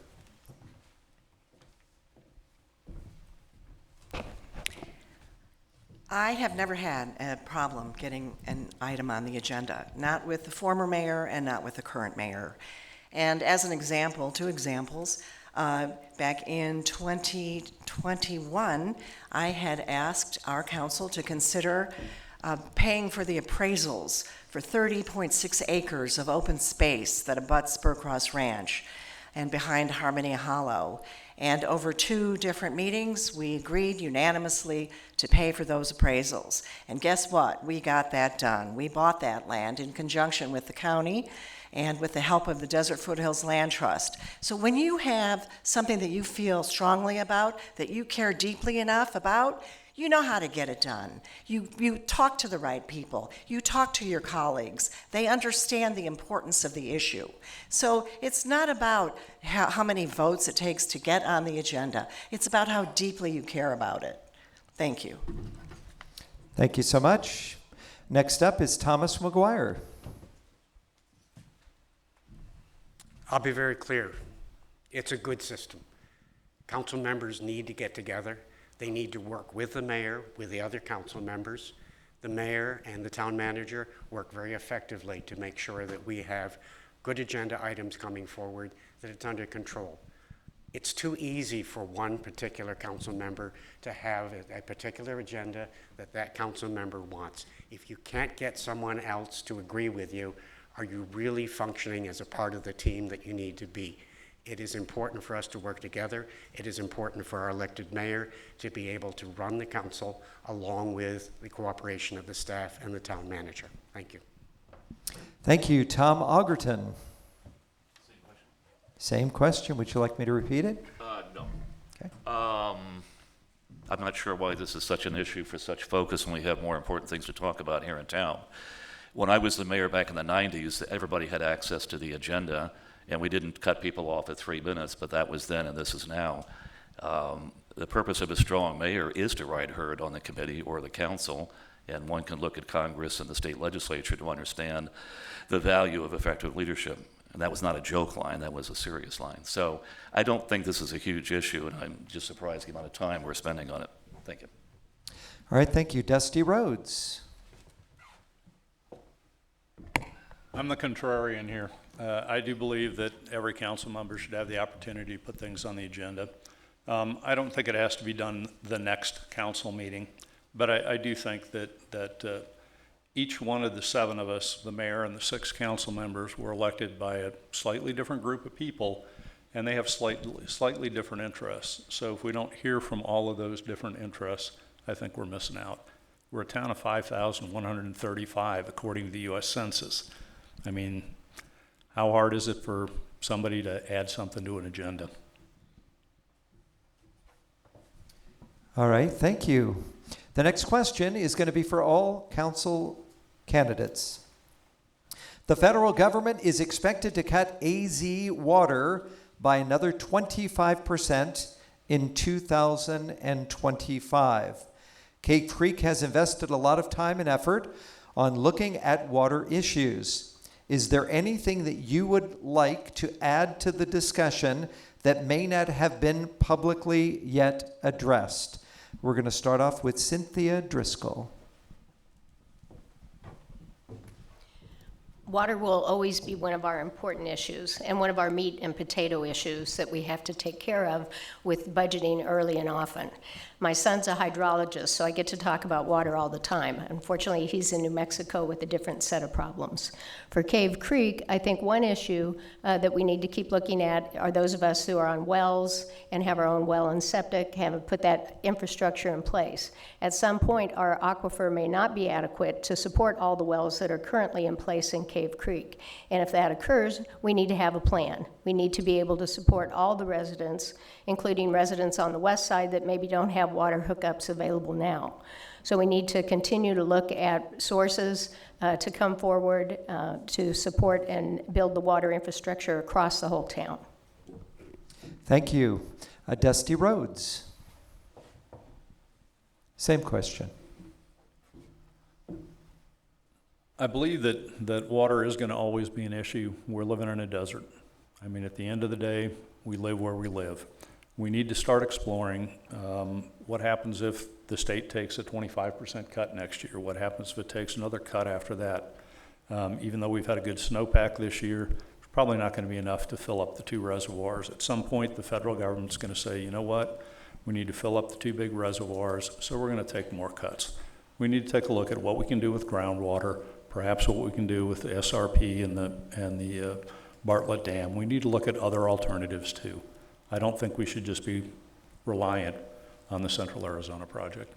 I have never had a problem getting an item on the agenda, not with the former mayor and not with the current mayor. And as an example, two examples, back in 2021, I had asked our council to consider paying for the appraisals for 30.6 acres of open space that abuts Spur Cross Ranch and behind Harmony Hollow. And over two different meetings, we agreed unanimously to pay for those appraisals. And guess what? We got that done. We bought that land in conjunction with the county and with the help of the Desert Foothills Land Trust. So when you have something that you feel strongly about, that you care deeply enough about, you know how to get it done. You talk to the right people. You talk to your colleagues. They understand the importance of the issue. So it's not about how many votes it takes to get on the agenda. It's about how deeply you care about it. Thank you. Thank you so much. Next up is Thomas McGuire. I'll be very clear. It's a good system. Council members need to get together. They need to work with the mayor, with the other council members. The mayor and the town manager work very effectively to make sure that we have good agenda items coming forward, that it's under control. It's too easy for one particular council member to have a particular agenda that council member wants. If you can't get someone else to agree with you, are you really functioning as a part of the team that you need to be? It is important for us to work together. It is important for our elected mayor to be able to run the council along with the cooperation of the staff and the town manager. Thank you. Thank you. Tom Augerton. Same question. Would you like me to repeat it? No. Okay. I'm not sure why this is such an issue for such focus when we have more important things to talk about here in town. When I was the mayor back in the 90s, everybody had access to the agenda, and we didn't cut people off at 3 minutes, but that was then and this is now. The purpose of a strong mayor is to ride herd on the committee or the council, and one can look at Congress and the state legislature to understand the value of effective leadership. And that was not a joke line, that was a serious line. So I don't think this is a huge issue, and I'm just surprised the amount of time we're spending on it. Thank you. All right, thank you. Dusty Rhodes. I'm the contrarian here. I do believe that every council member should have the opportunity to put things on the agenda. I don't think it has to be done the next council meeting, but I do think that each one of the 7 of us, the mayor and the 6 council members, were elected by a slightly different group of people, and they have slightly different interests. So if we don't hear from all of those different interests, I think we're missing out. We're a town of 5,135 according to the U.S. Census. I mean, how hard is it for somebody to add something to an agenda? All right, thank you. The next question is going to be for all council candidates. The federal government is expected to cut AZ water by another 25% in 2025. Cave Creek has invested a lot of time and effort on looking at water issues. Is there anything that you would like to add to the discussion that may not have been publicly yet addressed? We're going to start off with Cynthia Driscoll. Water will always be one of our important issues and one of our meat and potato issues that we have to take care of with budgeting early and often. My son's a hydrologist, so I get to talk about water all the time. Unfortunately, he's in New Mexico with a different set of problems. For Cave Creek, I think one issue that we need to keep looking at are those of us who are on wells and have our own well and septic, haven't put that infrastructure in place. At some point, our aquifer may not be adequate to support all the wells that are currently in place in Cave Creek. And if that occurs, we need to have a plan. We need to be able to support all the residents, including residents on the west side that maybe don't have water hookups available now. So we need to continue to look at sources to come forward to support and build the water infrastructure across the whole town. Thank you. Dusty Rhodes. Same question. I believe that water is going to always be an issue. We're living in a desert. I mean, at the end of the day, we live where we live. We need to start exploring what happens if the state takes a 25% cut next year. What happens if it takes another cut after that? Even though we've had a good snowpack this year, it's probably not going to be enough to fill up the 2 reservoirs. At some point, the federal government's going to say, you know what? We need to fill up the 2 big reservoirs, so we're going to take more cuts. We need to take a look at what we can do with groundwater, perhaps what we can do with the SRP and the Bartlett Dam. We need to look at other alternatives too. I don't think we should just be reliant on the Central Arizona project.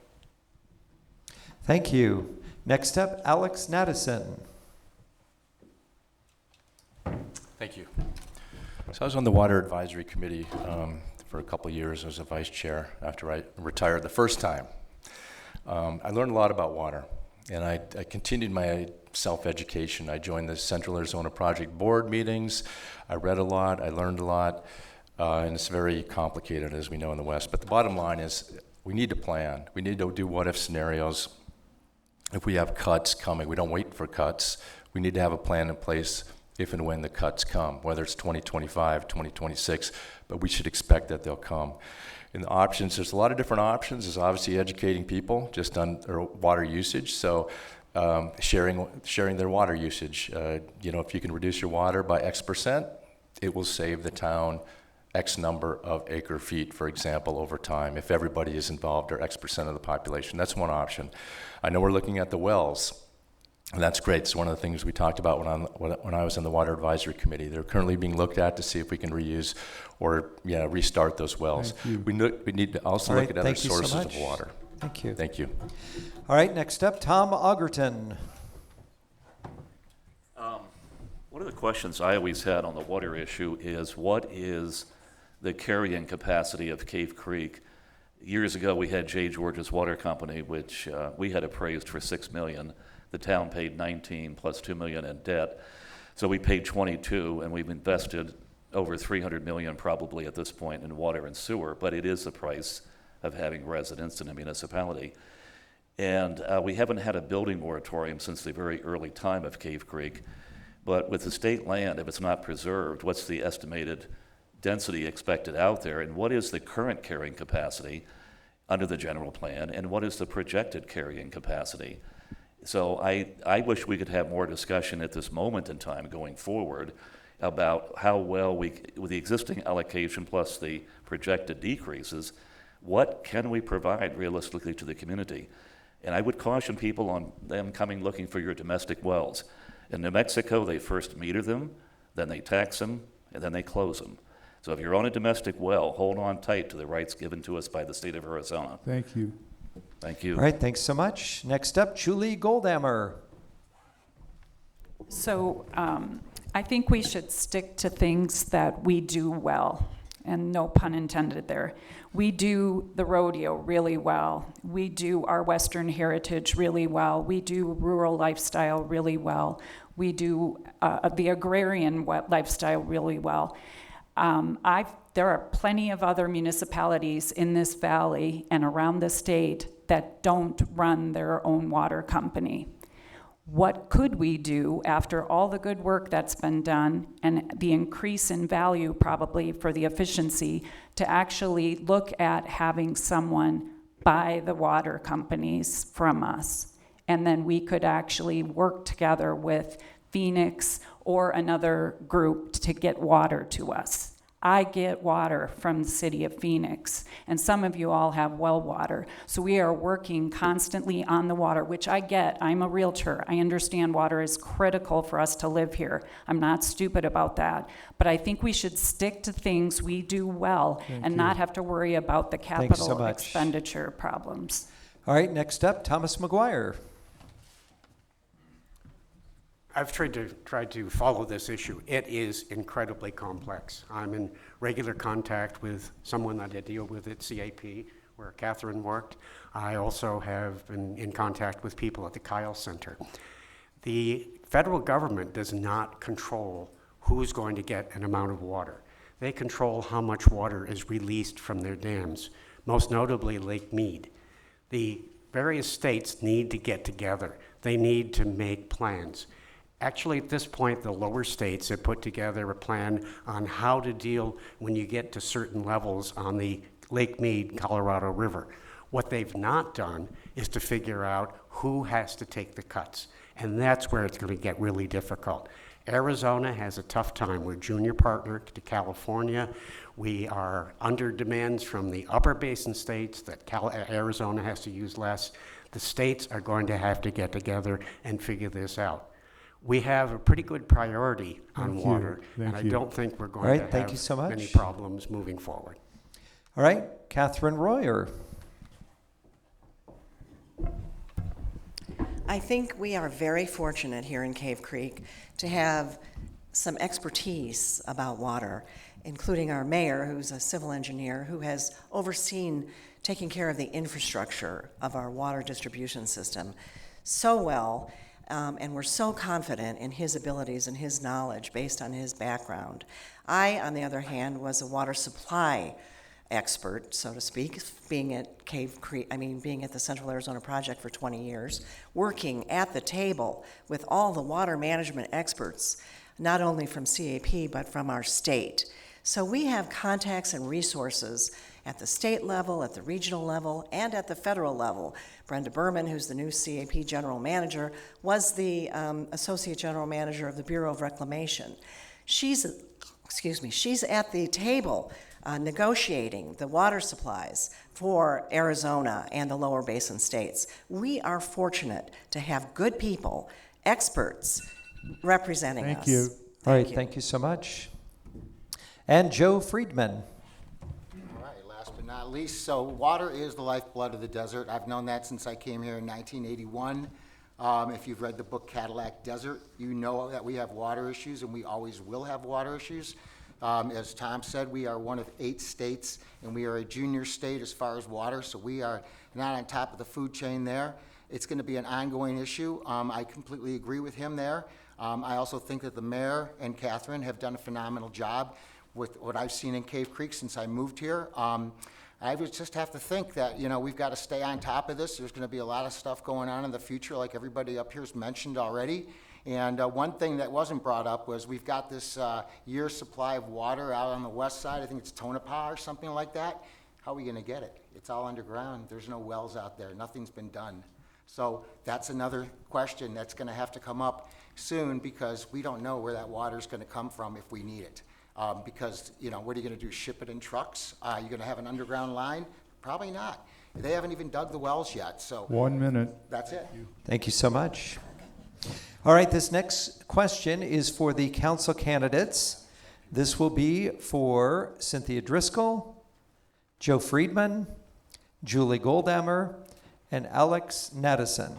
Thank you. Next up, Alex Nadeson. Thank you. So I was on the Water Advisory Committee for a couple of years as a vice chair after I retired the first time. I learned a lot about water, and I continued my self-education. I joined the Central Arizona Project Board meetings. I read a lot. I learned a lot. And it's very complicated, as we know in the West. But the bottom line is we need to plan. We need to do what-if scenarios. If we have cuts coming, we don't wait for cuts. We need to have a plan in place if and when the cuts come, whether it's 2025, 2026, but we should expect that they'll come. And the options, there's a lot of different options. There's obviously educating people just on their water usage. So sharing their water usage. If you can reduce your water by X%, it will save the town X number of acre feet, for example, over time, if everybody is involved or X percent of the population. That's one option. I know we're looking at the wells, and that's great. It's one of the things we talked about when I was in the Water Advisory Committee. They're currently being looked at to see if we can reuse or restart those wells. We need to also All look right, at other thank you so sources of much. water. Thank you. Thank you. All right, next up, Tom Augerton. One of the questions I always had on the water issue is, what is the carrying capacity of Cave Creek? Years ago, we had J. George's Water Company, which we had appraised for $6 million. The town paid 19 plus $2 million in debt. So we paid 22, and we've invested over $300 million probably at this point in water and sewer, but it is the price of having residents in a municipality. And we haven't had a building moratorium since the very early time of Cave Creek. But with the state land, if it's not preserved, what's the estimated density expected out there? And what is the current carrying capacity under the general plan? And what is the projected carrying capacity? So I wish we could have more discussion at this moment in time going forward about how well with the existing allocation plus the projected decreases, what can we provide realistically to the community? And I would caution people on them coming looking for your domestic wells. In New Mexico, they first meter them, then they tax them, and then they close them. So if you're on a domestic well, hold on tight to the rights given to us by the state of Arizona. Thank you. Thank you. All right, thanks so much. Next up, Julie Goldhammer. So I think we should stick to things that we do well, and no pun intended there. We do the rodeo really well. We do our Western heritage really well. We do rural lifestyle really well. We do the agrarian lifestyle really well. There are plenty of other municipalities in this valley and around the state that don't run their own water company. What could we do after all the good work that's been done and the increase in value probably for the efficiency to actually look at having someone buy the water companies from us? And then we could actually work together with Phoenix or another group to get water to us. I get water from the city of Phoenix, and some of you all have well water. So we are working constantly on the water, which I get. I'm a realtor. I understand water is critical for us to live here. I'm not stupid about that. But I think we should stick to things we do well and not have to worry about the capital expenditure problems. All right, next up, Thomas McGuire. I've tried to follow this issue. It is incredibly complex. I'm in regular contact with someone that I deal with at CAP, where Catherine worked. I also have been in contact with people at the Kyle Center. The federal government does not control who's going to get an amount of water. They control how much water is released from their dams, most notably Lake Mead. The various states need to get together. They need to make plans. Actually, at this point, the lower states have put together a plan on how to deal when you get to certain levels on the Lake Mead, Colorado River. What they've not done is to figure out who has to take the cuts, and that's where it's going to get really difficult. Arizona has a tough time. We're junior partner to California. We are under demands from the upper basin states that Arizona has to use less. The states are going to have to get together and figure this out. We have a pretty good priority on water, and I don't think we're going to have many problems moving forward. All right, Catherine Royer. I think we are very fortunate here in Cave Creek to have some expertise about water, including our mayor, who's a civil engineer, who has overseen taking care of the infrastructure of our water distribution system so well. And we're so confident in his abilities and his knowledge based on his background. I, on the other hand, was a water supply expert, so to speak, being at being at the Central Arizona Project for 20 years, working at the table with all the water management experts, not only from CAP, but from our state. So we have contacts and resources at the state level, at the regional level, and at the federal level. Brenda Berman, who's the new CAP General Manager, was the Associate General Manager of the Bureau of Reclamation. She's she's at the table negotiating the water supplies for Arizona and the lower basin states. We are fortunate to have good people, experts, representing us. Thank you. All right, thank you so much. And Joe Friedman. All right, last but not least, so water is the lifeblood of the desert. I've known that since I came here in 1981. If you've read the book Cadillac Desert, you know that we have water issues, and we always will have water issues. As Tom said, we are one of 8 states, and we are a junior state as far as water, so we are not on top of the food chain there. It's going to be an ongoing issue. I completely agree with him there. I also think that the mayor and Catherine have done a phenomenal job with what I've seen in Cave Creek since I moved here. I would just have to think that, we've got to stay on top of this. There's going to be a lot of stuff going on in the future, like everybody up here has mentioned already. And one thing that wasn't brought up was we've got this year's supply of water out on the west side. I think it's Tonopah or something like that. How are we going to get it? It's all underground. There's no wells out there. Nothing's been done. So that's another question that's going to have to come up soon, because we don't know where that water's going to come from if we need it. Because, what are you going to do, ship it in trucks? You're going to have an underground line? Probably not. They haven't even dug the wells yet, so. 1 minute. That's it. Thank you so much. All right, this next question is for the council candidates. This will be for Cynthia Driscoll, Joe Friedman, Julie Goldammer, and Alex Nadeson.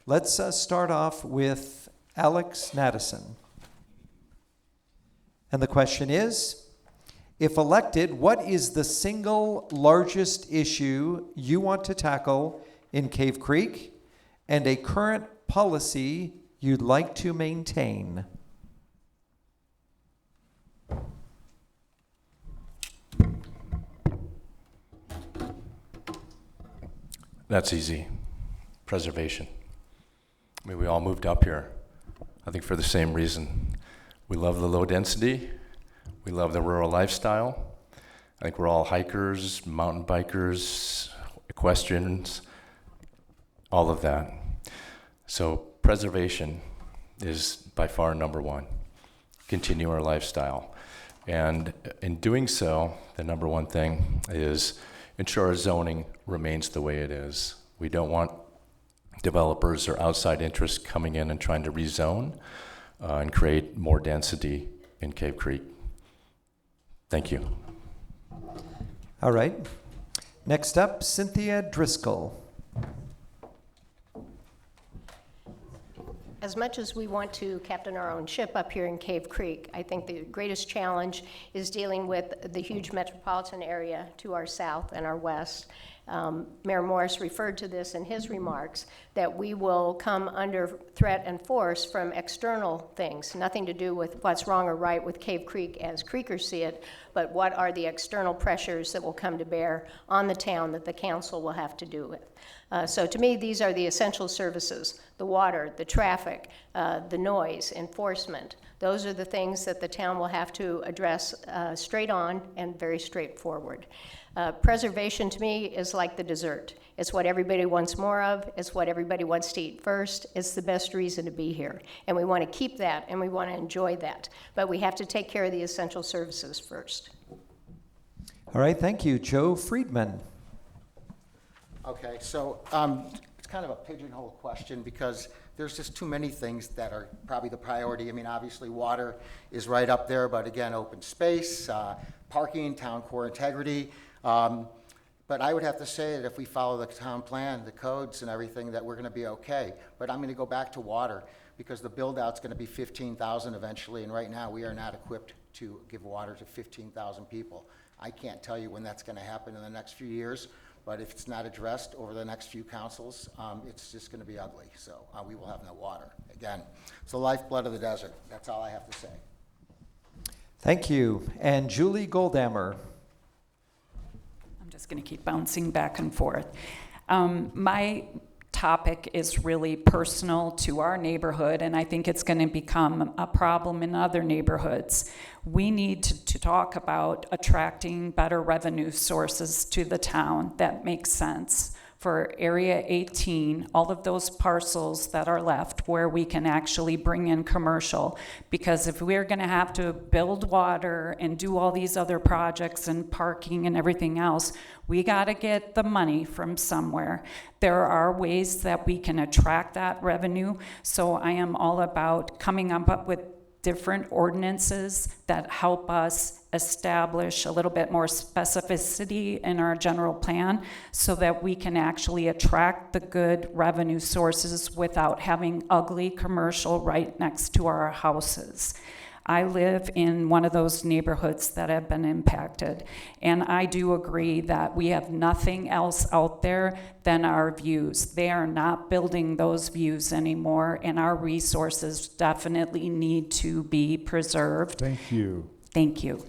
Let's start off with Alex Nadeson. And the question is, if elected, what is the single largest issue you want to tackle in Cave Creek, and a current policy you'd like to maintain? That's easy. Preservation. I mean, we all moved up here, I think, for the same reason. We love the low density. We love the rural lifestyle. I think we're all hikers, mountain bikers, equestrians, all of that. So preservation is by far number one. Continue our lifestyle. And in doing so, the number one thing is ensure our zoning remains the way it is. We don't want developers or outside interests coming in and trying to rezone and create more density in Cave Creek. Thank you. All right. Next up, Cynthia Driscoll. As much as we want to captain our own ship up here in Cave Creek, I think the greatest challenge is dealing with the huge metropolitan area to our south and our west. Mayor Morris referred to this in his remarks, that we will come under threat and force from external things, nothing to do with what's wrong or right with Cave Creek as Creekers see it, but what are the external pressures that will come to bear on the town that the council will have to do with. So to me, these are the essential services: the water, the traffic, the noise, enforcement. Those are the things that the town will have to address straight on and very straightforward. Preservation to me is like the dessert. It's what everybody wants more of. It's what everybody wants to eat first. It's the best reason to be here. And we want to keep that, and we want to enjoy that. But we have to take care of the essential services first. All right, thank you. Joe Friedman. Okay, so it's kind of a pigeonhole question, because there's just too many things that are probably the priority. I mean, obviously water is right up there, but again, open space, parking, town core integrity. But I would have to say that if we follow the town plan, the codes and everything, that we're going to be okay. But I'm going to go back to water, because the build-out's going to be 15,000 eventually, and right now we are not equipped to give water to 15,000 people. I can't tell you when that's going to happen in the next few years, but if it's not addressed over the next few councils, it's just going to be ugly. So we will have no water. Again, it's the lifeblood of the desert. That's all I have to say. Thank you. And Julie Goldammer. I'm just going to keep bouncing back and forth. My topic is really personal to our neighborhood, and I think it's going to become a problem in other neighborhoods. We need to talk about attracting better revenue sources to the town that makes sense for Area 18, all of those parcels that are left where we can actually bring in commercial. Because if we're gonna have to build water and do all these other projects and parking and everything else, we gotta get the money from somewhere. There are ways that we can attract that revenue, so I am all about coming up with different ordinances that help us establish a little bit more specificity in our general plan so that we can actually attract the good revenue sources without having ugly commercial right next to our houses. I live in one of those neighborhoods that have been impacted, and I do agree that we have nothing else out there than our views. They are not building those views anymore, and our resources definitely need to be preserved. Thank you. Thank you.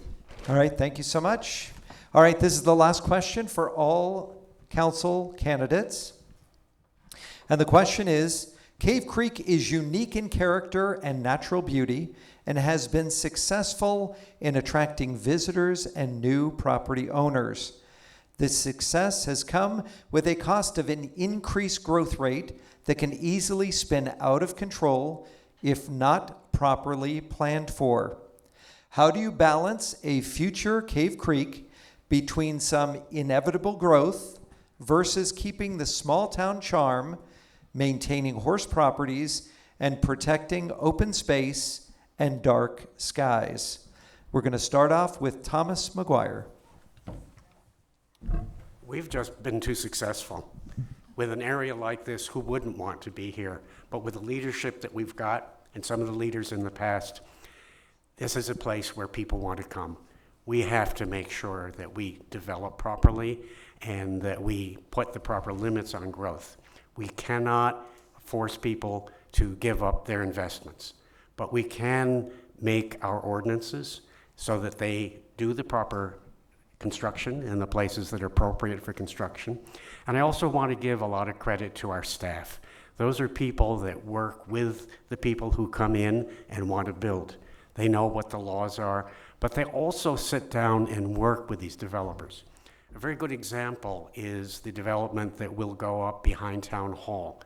All right, thank you so much. All right, this is the last question for all council candidates. And the question is, Cave Creek is unique in character and natural beauty and has been successful in attracting visitors and new property owners. This success has come with a cost of an increased growth rate that can easily spin out of control if not properly planned for. How do you balance a future Cave Creek between some inevitable growth versus keeping the small town charm, maintaining horse properties, and protecting open space and dark skies? We're going to start off with Thomas McGuire. We've just been too successful. With an area like this, who wouldn't want to be here? But with the leadership that we've got and some of the leaders in the past, this is a place where people want to come. We have to make sure that we develop properly and that we put the proper limits on growth. We cannot force people to give up their investments, but we can make our ordinances so that they do the proper construction in the places that are appropriate for construction. And I also want to give a lot of credit to our staff. Those are people that work with the people who come in and want to build. They know what the laws are, but they also sit down and work with these developers. A very good example is the development that will go up behind Town Hall.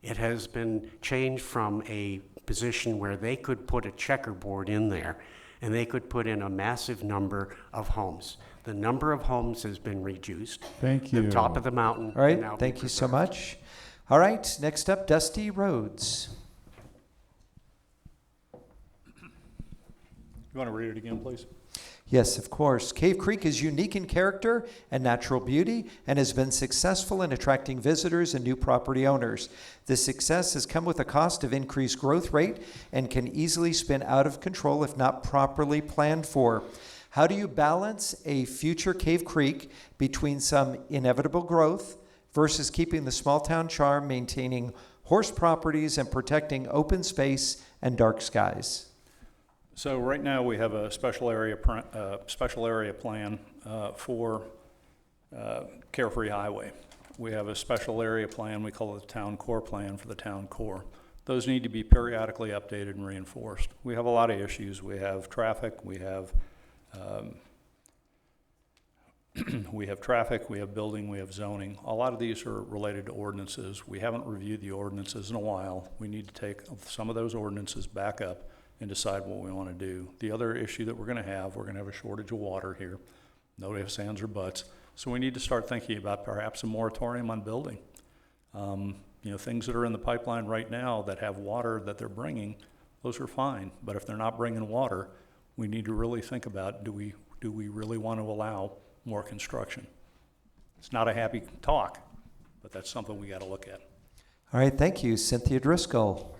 It has been changed from a position where they could put a checkerboard in there and they could put in a massive number of homes. The number of homes has been reduced. Thank you. The top of the mountain. All right, can now be thank you so preserved. much. All right, next up, Dusty Rhodes. You want to read it again, please? Yes, of course. Cave Creek is unique in character and natural beauty and has been successful in attracting visitors and new property owners. This success has come with a cost of increased growth rate and can easily spin out of control if not properly planned for. How do you balance a future Cave Creek between some inevitable growth versus keeping the small town charm, maintaining horse properties, and protecting open space and dark skies? So right now we have a special area plan for Carefree Highway. We have a special area plan, we call it the Town Core Plan for the Town Core. Those need to be periodically updated and reinforced. We have a lot of issues. We have traffic, we have traffic, we have building, we have zoning. A lot of these are related to ordinances. We haven't reviewed the ordinances in a while. We need to take some of those ordinances back up and decide what we want to do. The other issue that we're going to have a shortage of water here. No ifs, ands, or buts. So we need to start thinking about perhaps a moratorium on building. Things that are in the pipeline right now that have water that they're bringing, those are fine. But if they're not bringing water, we need to really think about, do we really want to allow more construction? It's not a happy talk, but that's something we got to look at. All right, thank you. Cynthia Driscoll.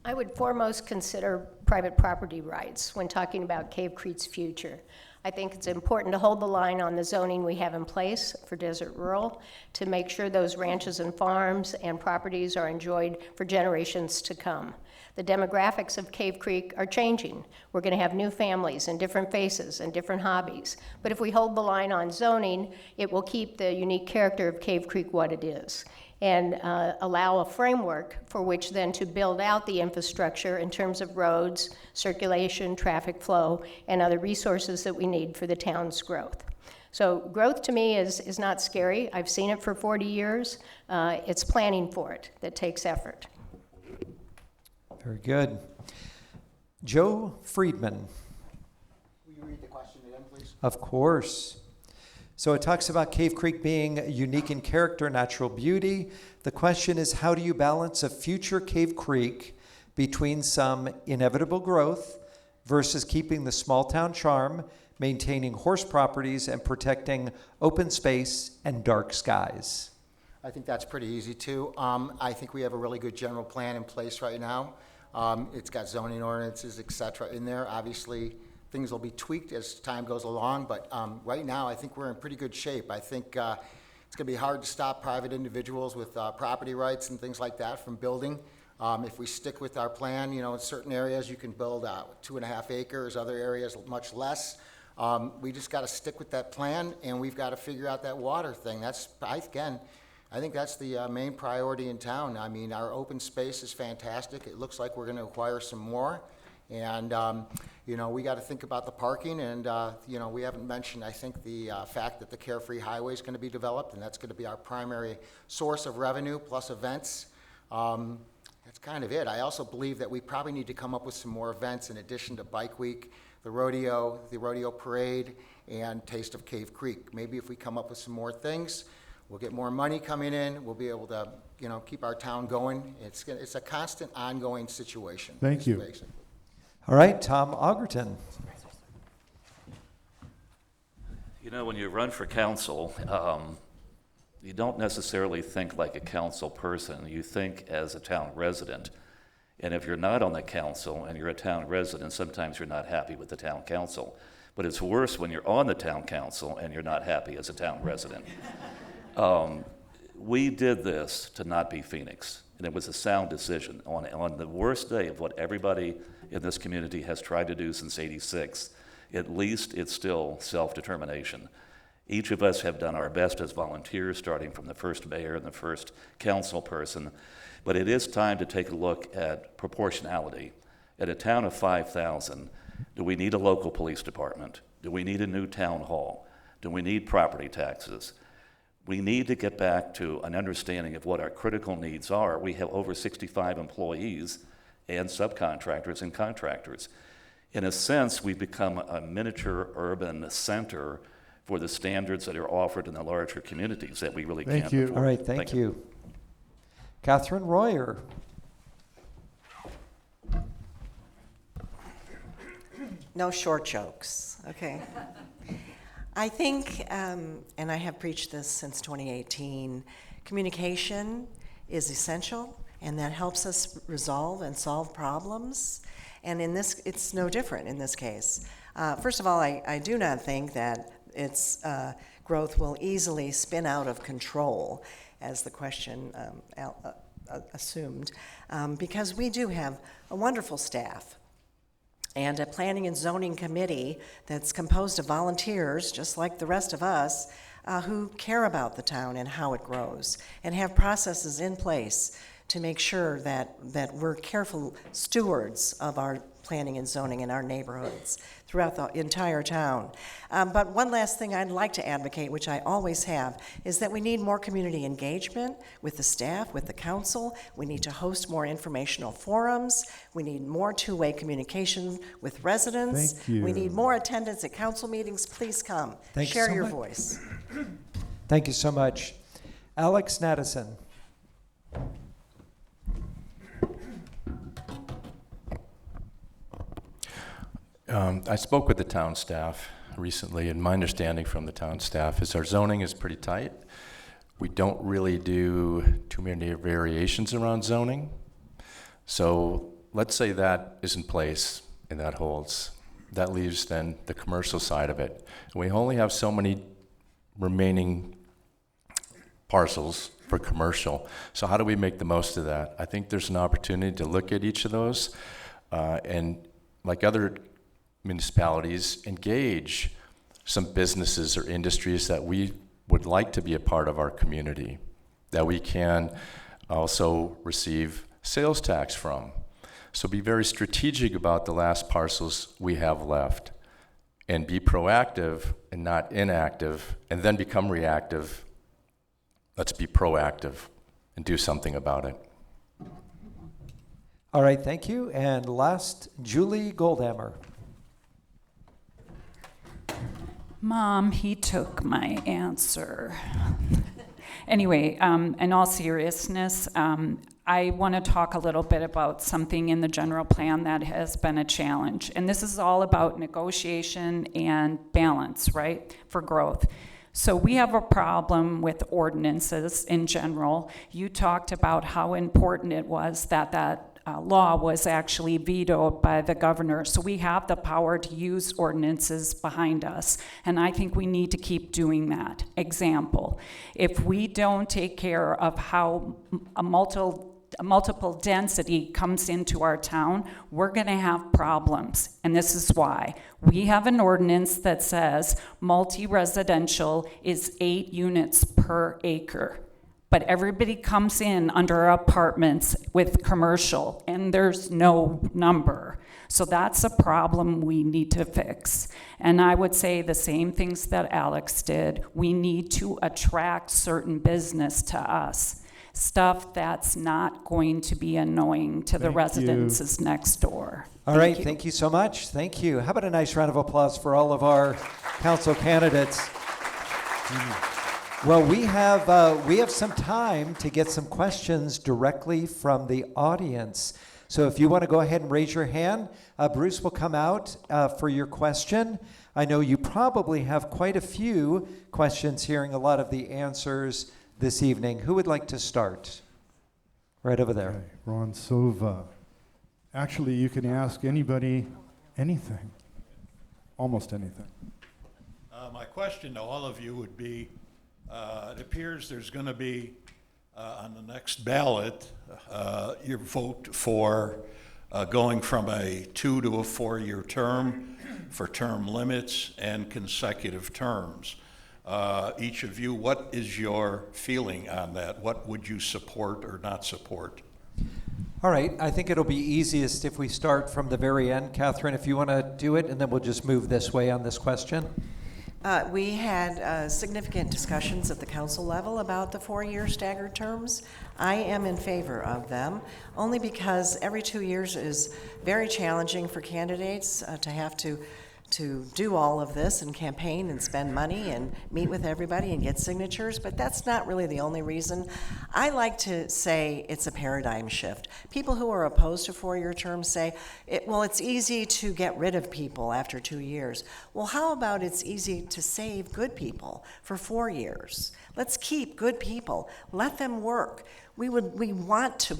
I would foremost consider private property rights when talking about Cave Creek's future. I think it's important to hold the line on the zoning we have in place for desert rural to make sure those ranches and farms and properties are enjoyed for generations to come. The demographics of Cave Creek are changing. We're going to have new families and different faces and different hobbies. But if we hold the line on zoning, it will keep the unique character of Cave Creek what it is, and allow a framework for which then to build out the infrastructure in terms of roads, circulation, traffic flow, and other resources that we need for the town's growth. So growth to me is not scary. I've seen it for 40 years. It's planning for it that takes effort. Very good. Joe Friedman. Will you read the question again, please? Of course. So it talks about Cave Creek being unique in character, natural beauty. The question is, how do you balance a future Cave Creek between some inevitable growth versus keeping the small town charm, maintaining horse properties, and protecting open space and dark skies? I think that's pretty easy too. I think we have a really good general plan in place right now. It's got zoning ordinances, et cetera, in there. Obviously, things will be tweaked as time goes along, but right now, I think we're in pretty good shape. I think it's going to be hard to stop private individuals with property rights and things like that from building. If we stick with our plan, you know, in certain areas you can build 2.5 acres, other areas much less. We just got to stick with that plan, and we've got to figure out that water thing. I think that's the main priority in town. I mean, our open space is fantastic. It looks like we're going to acquire some more. And, you know, we got to think about the parking. And, you know, we haven't mentioned, I think, the fact that the Carefree Highway is going to be developed, and that's going to be our primary source of revenue plus events. That's kind of it. I also believe that we probably need to come up with some more events in addition to Bike Week, the rodeo parade, and Taste of Cave Creek. Maybe if we come up with some more things, we'll get more money coming in. We'll be able to, you know, keep our town going. It's a constant, ongoing situation. Thank you. Basically. All right, Tom Augerton. You know, when you run for council, you don't necessarily think like a council person. You think as a town resident. And if you're not on the council and you're a town resident, sometimes you're not happy with the town council. But it's worse when you're on the town council and you're not happy as a town resident. We did this to not be Phoenix, and it was a sound decision. On the worst day of what everybody in this community has tried to do since '86, at least it's still self-determination. Each of us have done our best as volunteers, starting from the first mayor and the first council person, but it is time to take a look at proportionality. At a town of 5,000, do we need a local police department? Do we need a new town hall? Do we need property taxes? We need to get back to an understanding of what our critical needs are. We have over 65 employees and subcontractors and contractors. In a sense, we've become a miniature urban center for the standards that are offered in the larger communities that we really Thank can't you. afford. All right, thank you. Catherine Royer. No short jokes, okay? I think, and I have preached this since 2018, communication is essential, and that helps us resolve and solve problems. And in this, it's no different in this case. First of all, I do not think that its growth will easily spin out of control, as the question assumed, because we do have a wonderful staff and a planning and zoning committee that's composed of volunteers, just like the rest of us, who care about the town and how it grows, and have processes in place to make sure that we're careful stewards of our planning and zoning in our neighborhoods throughout the entire town. But one last thing I'd like to advocate, which I always have, is that we need more community engagement with the staff, with the council. We need to host more informational forums. We need more two-way communication with residents. Thank you. We need more attendance at council meetings. Please come. Thanks Share so your much. voice. Thank you so much. Alex Nadeson. I spoke with the town staff recently, and my understanding from the town staff is our zoning is pretty tight. We don't really do too many variations around zoning. So let's say that is in place and that holds. That leaves then the commercial side of it. We only have so many remaining parcels for commercial. So how do we make the most of that? I think there's an opportunity to look at each of those and, like other municipalities, engage some businesses or industries that we would like to be a part of our community, that we can also receive sales tax from. So be very strategic about the last parcels we have left. and be proactive and not inactive and then become reactive. Let's be proactive and do something about it. All right, thank you. And last, Julie Goldhammer. Mom, he took my answer. Anyway, in all seriousness, I want to talk a little bit about something in the general plan that has been a challenge. And this is all about negotiation and balance, right, for growth. So we have a problem with ordinances in general. You talked about how important it was that law was actually vetoed by the governor. So we have the power to use ordinances behind us. And I think we need to keep doing that. Example, if we don't take care of how a multiple density comes into our town, we're going to have problems. And this is why. We have an ordinance that says multi-residential is 8 units per acre. But everybody comes in under apartments with commercial, and there's no number. So that's a problem we need to fix. And I would say the same things that Alex did. We need to attract certain business to us. Stuff that's not going to be annoying to the residences next door. All right, thank you so much. Thank you. How about a nice round of applause for all of our council candidates? Well, we have some time to get some questions directly from the audience. So if you want to go ahead and raise your hand, Bruce will come out for your question. I know you probably have quite a few questions, hearing a lot of the answers this evening. Who would like to start? Right over there. Okay, Ron Sova. Actually, you can ask anybody anything, almost anything. My question to all of you would be, it appears there's going to be, on the next ballot, your vote for going from a 2 to a 4-year term for term limits and consecutive terms. Each of you, what is your feeling on that? What would you support or not support? All right, I think it'll be easiest if we start from the very end. Catherine, if you want to do it, and then we'll just move this way on this question. We had significant discussions at the council level about the 4-year staggered terms. I am in favor of them, only because every 2 years is very challenging for candidates to have to do all of this and campaign and spend money and meet with everybody and get signatures, but that's not really the only reason. I like to say it's a paradigm shift. People who are opposed to 4-year terms say, it's easy to get rid of people after 2 years. Well, how about it's easy to save good people for 4 years? Let's keep good people. Let them work. We want to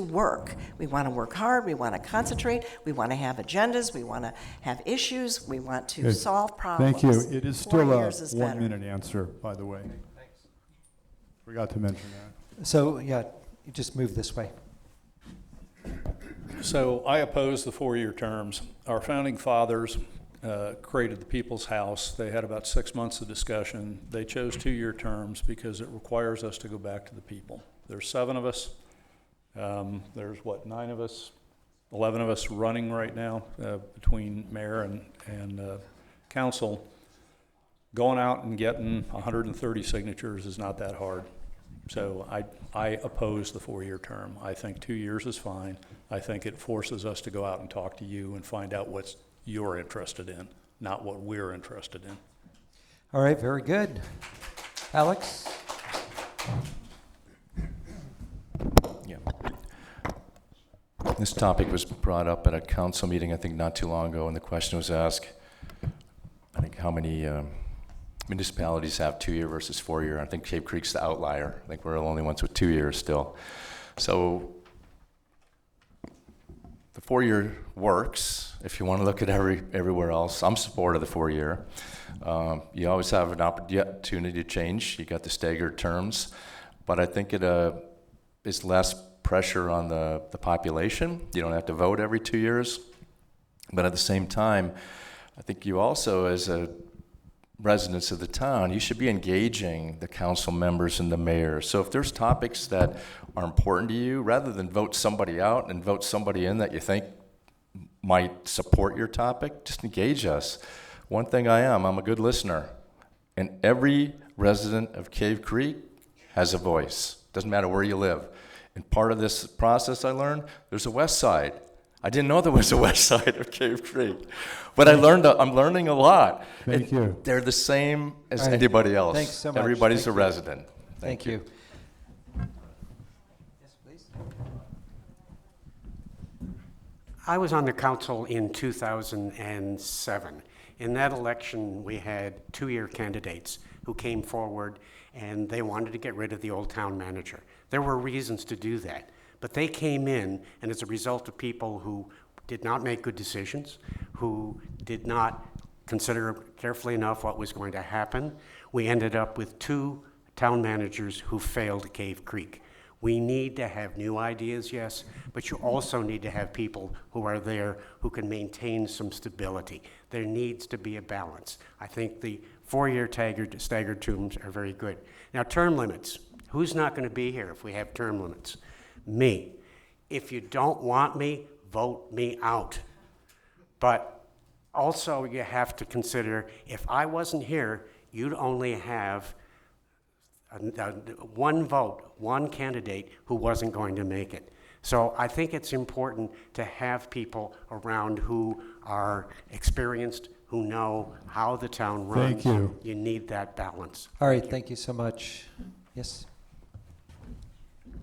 work. We want to work hard. We want to concentrate. We want to have agendas. We want to have issues. We want to solve problems. Thank you. It is still 4 a years is better. 1-minute answer, by the way. Thanks. Forgot to mention that. So, yeah, you just move this way. So I oppose the 4-year terms. Our founding fathers created the People's House. They had about 6 months of discussion. They chose 2-year terms because it requires us to go back to the people. There's 7 of us. There's 9 of us, 11 of us running right now between mayor and council. Going out and getting 130 signatures is not that hard. So I oppose the 4-year term. I think 2 years is fine. I think it forces us to go out and talk to you and find out what you're interested in, not what we're interested in. All right, very good. Alex? Yeah. This topic was brought up at a council meeting, I think, not too long ago, and the question was asked, I think, how many municipalities have 2-year versus 4-year. I think Cave Creek's the outlier. I think we're the only ones with 2 years still. So the 4-year works. If you want to look at everywhere else, I'm supportive of the 4-year. You always have an opportunity to change. You got the staggered terms, but I think it is less pressure on the population. You don't have to vote every 2 years, but at the same time, I think you also, as a residents of the town, you should be engaging the council members and the mayor. So if there's topics that are important to you, rather than vote somebody out and vote somebody in that you think might support your topic, just engage us. One thing I'm a good listener. And every resident of Cave Creek has a voice. Doesn't matter where you live. And part of this process I learned, there's a west side. I didn't know there was a west side of Cave Creek. But I'm learning a lot. Thank you. They're the same as All right. anybody else. Thanks so much. Everybody's Thank a you. resident. Thank you. Yes, please. I was on the council in 2007. In that election, we had two-year candidates who came forward, and they wanted to get rid of the old town manager. There were reasons to do that, but they came in, and as a result of people who did not make good decisions, who did not consider carefully enough what was going to happen, we ended up with two town managers who failed Cave Creek. We need to have new ideas, yes, but you also need to have people who are there who can maintain some stability. There needs to be a balance. I think the four-year staggered terms are very good. Now, term limits. Who's not going to be here if we have term limits? Me. If you don't want me, vote me out. But also you have to consider, if I wasn't here, you'd only have one vote, one candidate who wasn't going to make it. So I think it's important to have people around who are experienced, who know how the town runs. Thank you. You need that balance. All right, thank you so much. Yes.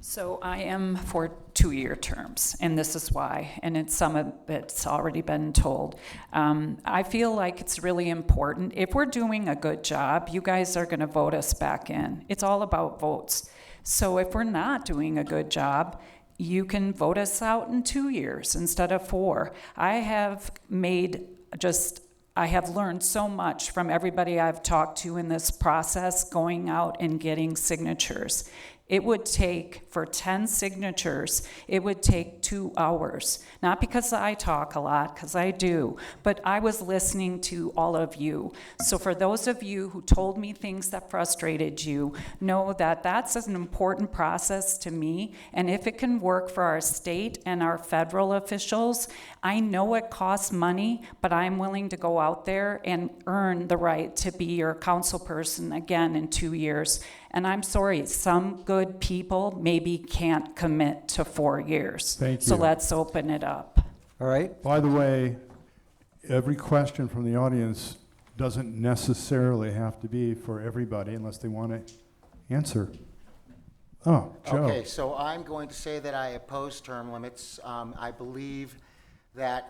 So I am for 2-year terms, and this is why, and it's some of it's already been told. I feel like it's really important. If we're doing a good job, you guys are going to vote us back in. It's all about votes. So if we're not doing a good job, you can vote us out in 2 years instead of 4. I have learned so much from everybody I've talked to in this process, going out and getting signatures. It would take, for 10 signatures, it would take 2 hours. Not because I talk a lot, because I do, but I was listening to all of you. So for those of you who told me things that frustrated you, know that that's an important process to me, and if it can work for our state and our federal officials, I know it costs money, but I'm willing to go out there and earn the right to be your council person again in 2 years. And I'm sorry, some good people maybe can't commit to 4 years. Thank So you. let's open it up. All right. By the way, every question from the audience doesn't necessarily have to be for everybody unless they want to answer. Oh, Joe. Okay, so I'm going to say that I oppose term limits. I believe that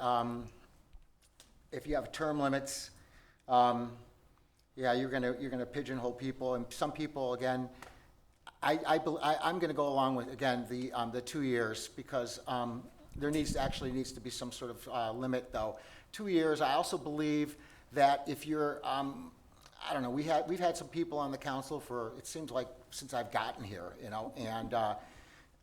if you have term limits, you're gonna pigeonhole people, and some people, again, I'm gonna go along with, again, the 2 years, because there needs to be some sort of limit, though. 2 years. I also believe that if you're, I don't know, we've had some people on the council for, it seems like, since I've gotten here, and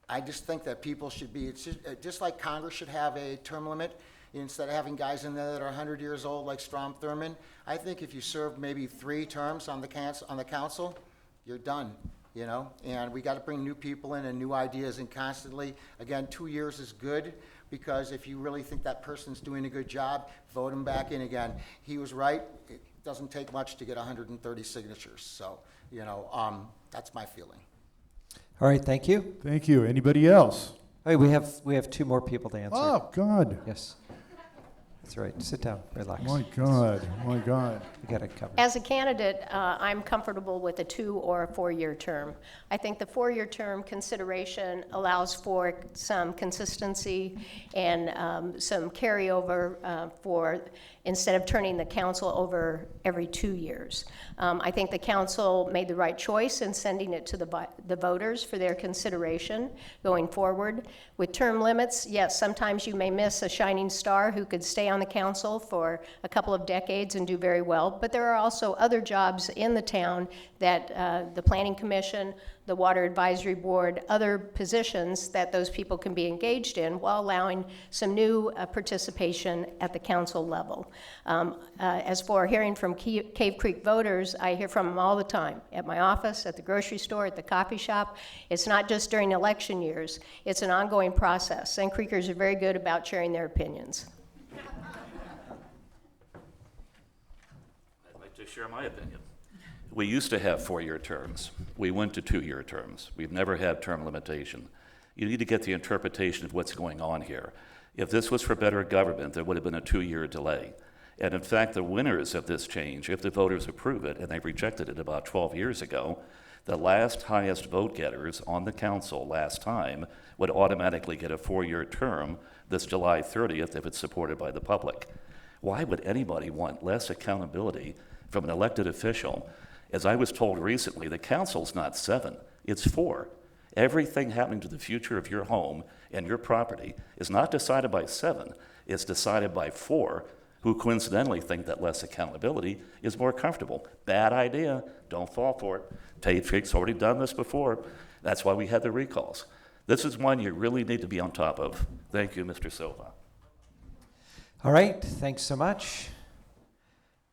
I just think that people should be, it's just like Congress should have a term limit. Instead of having guys in there that are 100 years old like Strom Thurmond, I think if you serve maybe 3 terms on the council, you're done, and we got to bring new people in and new ideas in constantly. Again, 2 years is good, because if you really think that person's doing a good job, vote him back in again. He was right. It doesn't take much to get 130 signatures. So, that's my feeling. All right, thank you. Thank you. Anybody else? Hey, we have 2 more people to answer. Oh, God. Yes. That's right. Sit down, relax. My God. My God. We got it covered. As a candidate, I'm comfortable with a 2 or a 4-year term. I think the 4-year term consideration allows for some consistency and some carryover for, instead of turning the council over every 2 years. I think the council made the right choice in sending it to the voters for their consideration going forward. With term limits, yes, sometimes you may miss a shining star who could stay on the council for a couple of decades and do very well, but there are also other jobs in the town that the Planning Commission, the Water Advisory Board, other positions that those people can be engaged in while allowing some new participation at the council level. As for hearing from Cave Creek voters, I hear from them all the time, at my office, at the grocery store, at the coffee shop. It's not just during election years, it's an ongoing process, and Creekers are very good about sharing their opinions. to share my opinion. We used to have 4-year terms. We went to 2-year terms. We've never had term limitation. You need to get the interpretation of what's going on here. If this was for better government, there would have been a 2-year delay. And in fact, the winners of this change, if the voters approve it, and they rejected it about 12 years ago, the last highest vote getters on the council last time would automatically get a 4-year term this July 30th if it's supported by the public. Why would anybody want less accountability from an elected official? As I was told recently, the council's not 7, it's 4. Everything happening to the future of your home and your property is not decided by 7, it's decided by 4, who coincidentally think that less accountability is more comfortable. Bad idea, don't fall for it. Tate's already done this before. That's why we had the recalls. This is one you really need to be on top of. Thank you, Mr. Silva. All right, thanks so much.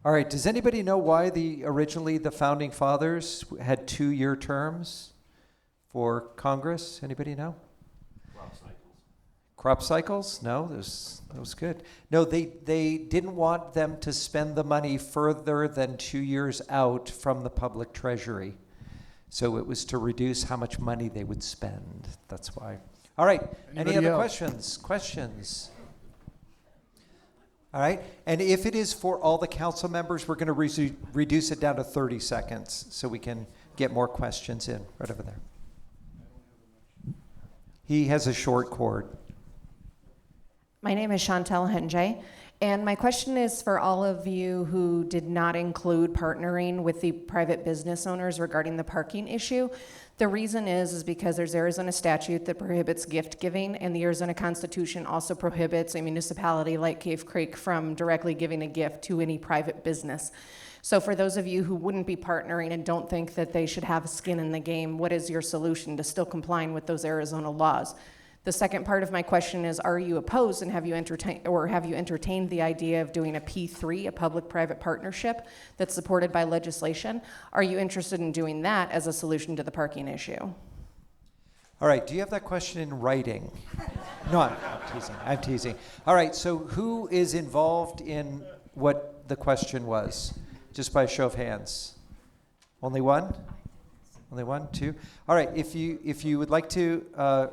All right, does anybody know why originally the founding fathers had 2-year terms for Congress? Anybody know? Crop cycles? No, that was good. No, they didn't want them to spend the money further than 2 years out from the public treasury. So it was to reduce how much money they would spend. That's why. All right, any other questions? All right, and if it is for all the council members, we're going to reduce it down to 30 seconds so we can get more questions in. Right over there. He has a short cord. My name is Chantel Henjay, and my question is for all of you who did not include partnering with the private business owners regarding the parking issue. The reason is because there's Arizona statute that prohibits gift giving, and the Arizona Constitution also prohibits a municipality like Cave Creek from directly giving a gift to any private business. So for those of you who wouldn't be partnering and don't think that they should have skin in the game, what is your solution to still complying with those Arizona laws? The second part of my question is, are you opposed and have you entertained the idea of doing a P3, a public-private partnership that's supported by legislation? Are you interested in doing that as a solution to the parking issue? All right, do you have that question in writing? No, I'm teasing. I'm teasing. All right, so who is involved in what the question was? Just by a show of hands. Only one? Only one, two? All right, if you would like to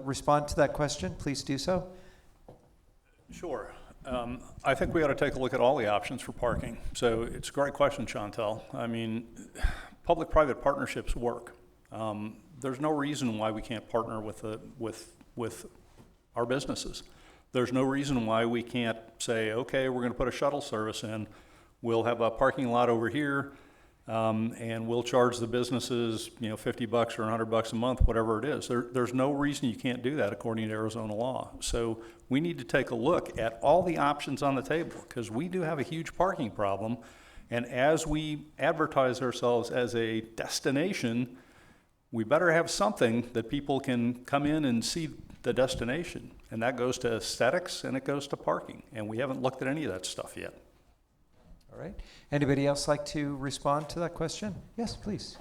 respond to that question, please do so. Sure. I think we ought to take a look at all the options for parking. So it's a great question, Chantel. I mean, public-private partnerships work. There's no reason why we can't partner with our businesses. There's no reason why we can't say, okay, we're going to put a shuttle service in. We'll have a parking lot over here. And we'll charge the businesses, $50 or $100 a month, whatever it is. There's no reason you can't do that according to Arizona law. So we need to take a look at all the options on the table because we do have a huge parking problem. And as we advertise ourselves as a destination, we better have something that people can come in and see the destination. And that goes to aesthetics and it goes to parking. And we haven't looked at any of that stuff yet. All right. Anybody else like to respond to that question? Yes, please.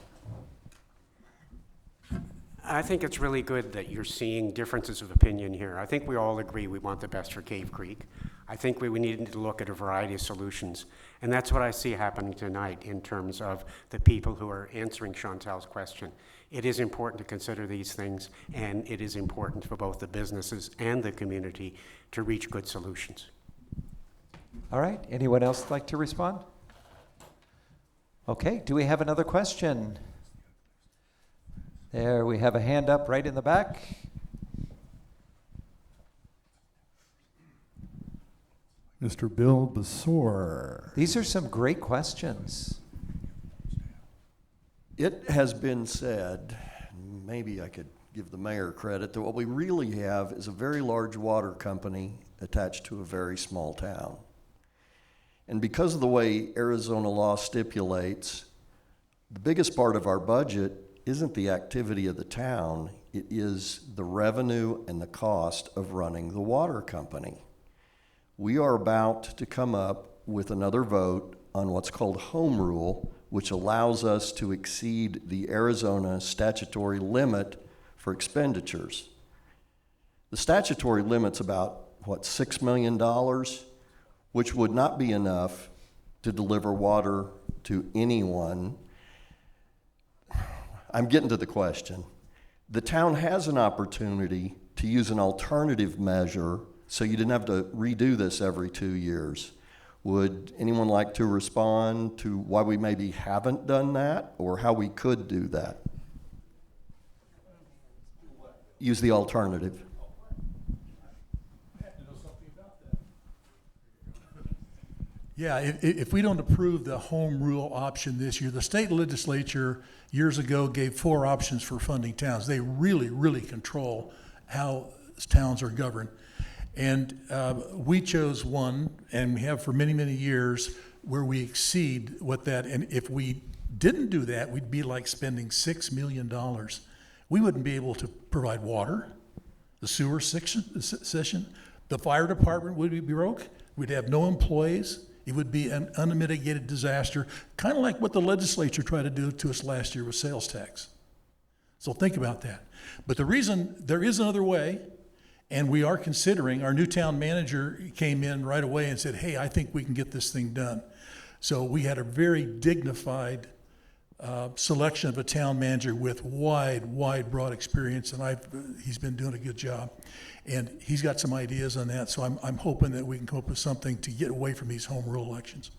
I think it's really good that you're seeing differences of opinion here. I think we all agree we want the best for Cave Creek. I think we need to look at a variety of solutions. And that's what I see happening tonight in terms of the people who are answering Chantel's question. It is important to consider these things, and it is important for both the businesses and the community to reach good solutions. All right. Anyone else like to respond? Okay. Do we have another question? There, we have a hand up right in the back. Mr. Bill Besore. These are some great questions. It has been said, maybe I could give the mayor credit, that what we really have is a very large water company attached to a very small town. And because of the way Arizona law stipulates, the biggest part of our budget isn't the activity of the town, it is the revenue and the cost of running the water company. We are about to come up with another vote on what's called home rule, which allows us to exceed the Arizona statutory limit for expenditures. The statutory limit's about, $6 million, which would not be enough to deliver water to anyone. I'm getting to the question. The town has an opportunity to use an alternative measure so you didn't have to redo this every 2 years. Would anyone like to respond to why we maybe haven't done that or how we could do that? Use the alternative. Yeah, if we don't approve the home rule option this year, the state legislature years ago gave 4 options for funding towns. They really, really control how towns are governed. And we chose one, and we have for many, many years, where we exceed what that, and if we didn't do that, we'd be like spending $6 million. We wouldn't be able to provide water, the sewer section, the fire department would be broke, we'd have no employees. It would be an unmitigated disaster, kind of like what the legislature tried to do to us last year with sales tax. So think about that. But the reason there is another way, and we are considering, our new town manager came in right away and said, hey, I think we can get this thing done. So we had a very dignified selection of a town manager with wide, broad experience, and he's been doing a good job. And he's got some ideas on that, so I'm hoping that we can come up with something to get away from these home rule elections.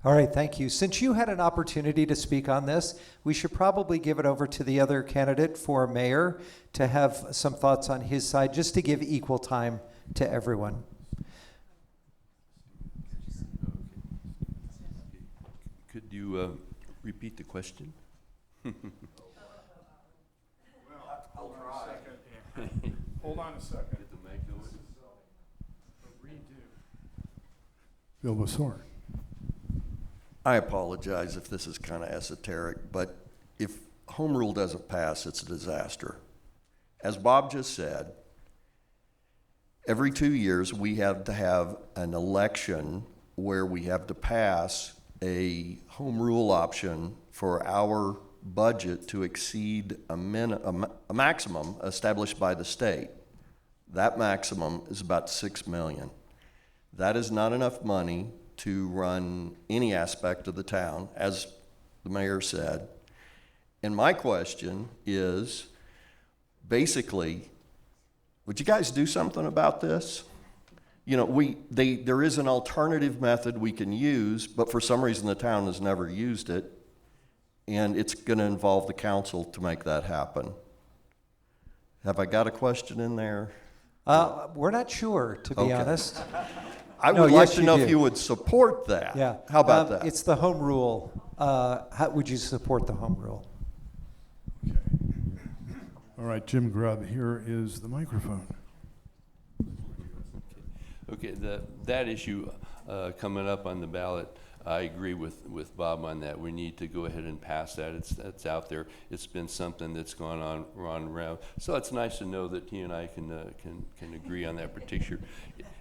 All right, thank you. Since you had an opportunity to speak on this, we should probably give it over to the other candidate for mayor to have some thoughts on his side, just to give equal time to everyone. Could you repeat the question? Hold on a second. Get the mic going. Bill Basore. I apologize if this is kind of esoteric, but if home rule doesn't pass, it's a disaster. As Bob just said, every 2 years we have to have an election where we have to pass a home rule option for our budget to exceed a maximum established by the state. That maximum is about $6 million. That is not enough money to run any aspect of the town, as the mayor said. And my question is, basically, would you guys do something about this? You know, there is an alternative method we can use, but for some reason the town has never used it, and it's going to involve the council to make that happen. Have I got a question in there? We're not sure, to be honest. I would like to know if you would support that. Yeah. How about that? It's the home rule. How would you support the home rule? Okay. All right, Jim Grubb, here is the microphone. Okay, that issue coming up on the ballot, I agree with Bob on that. We need to go ahead and pass that. It's out there. It's been something that's gone on around. So it's nice to know that he and I can agree on that particular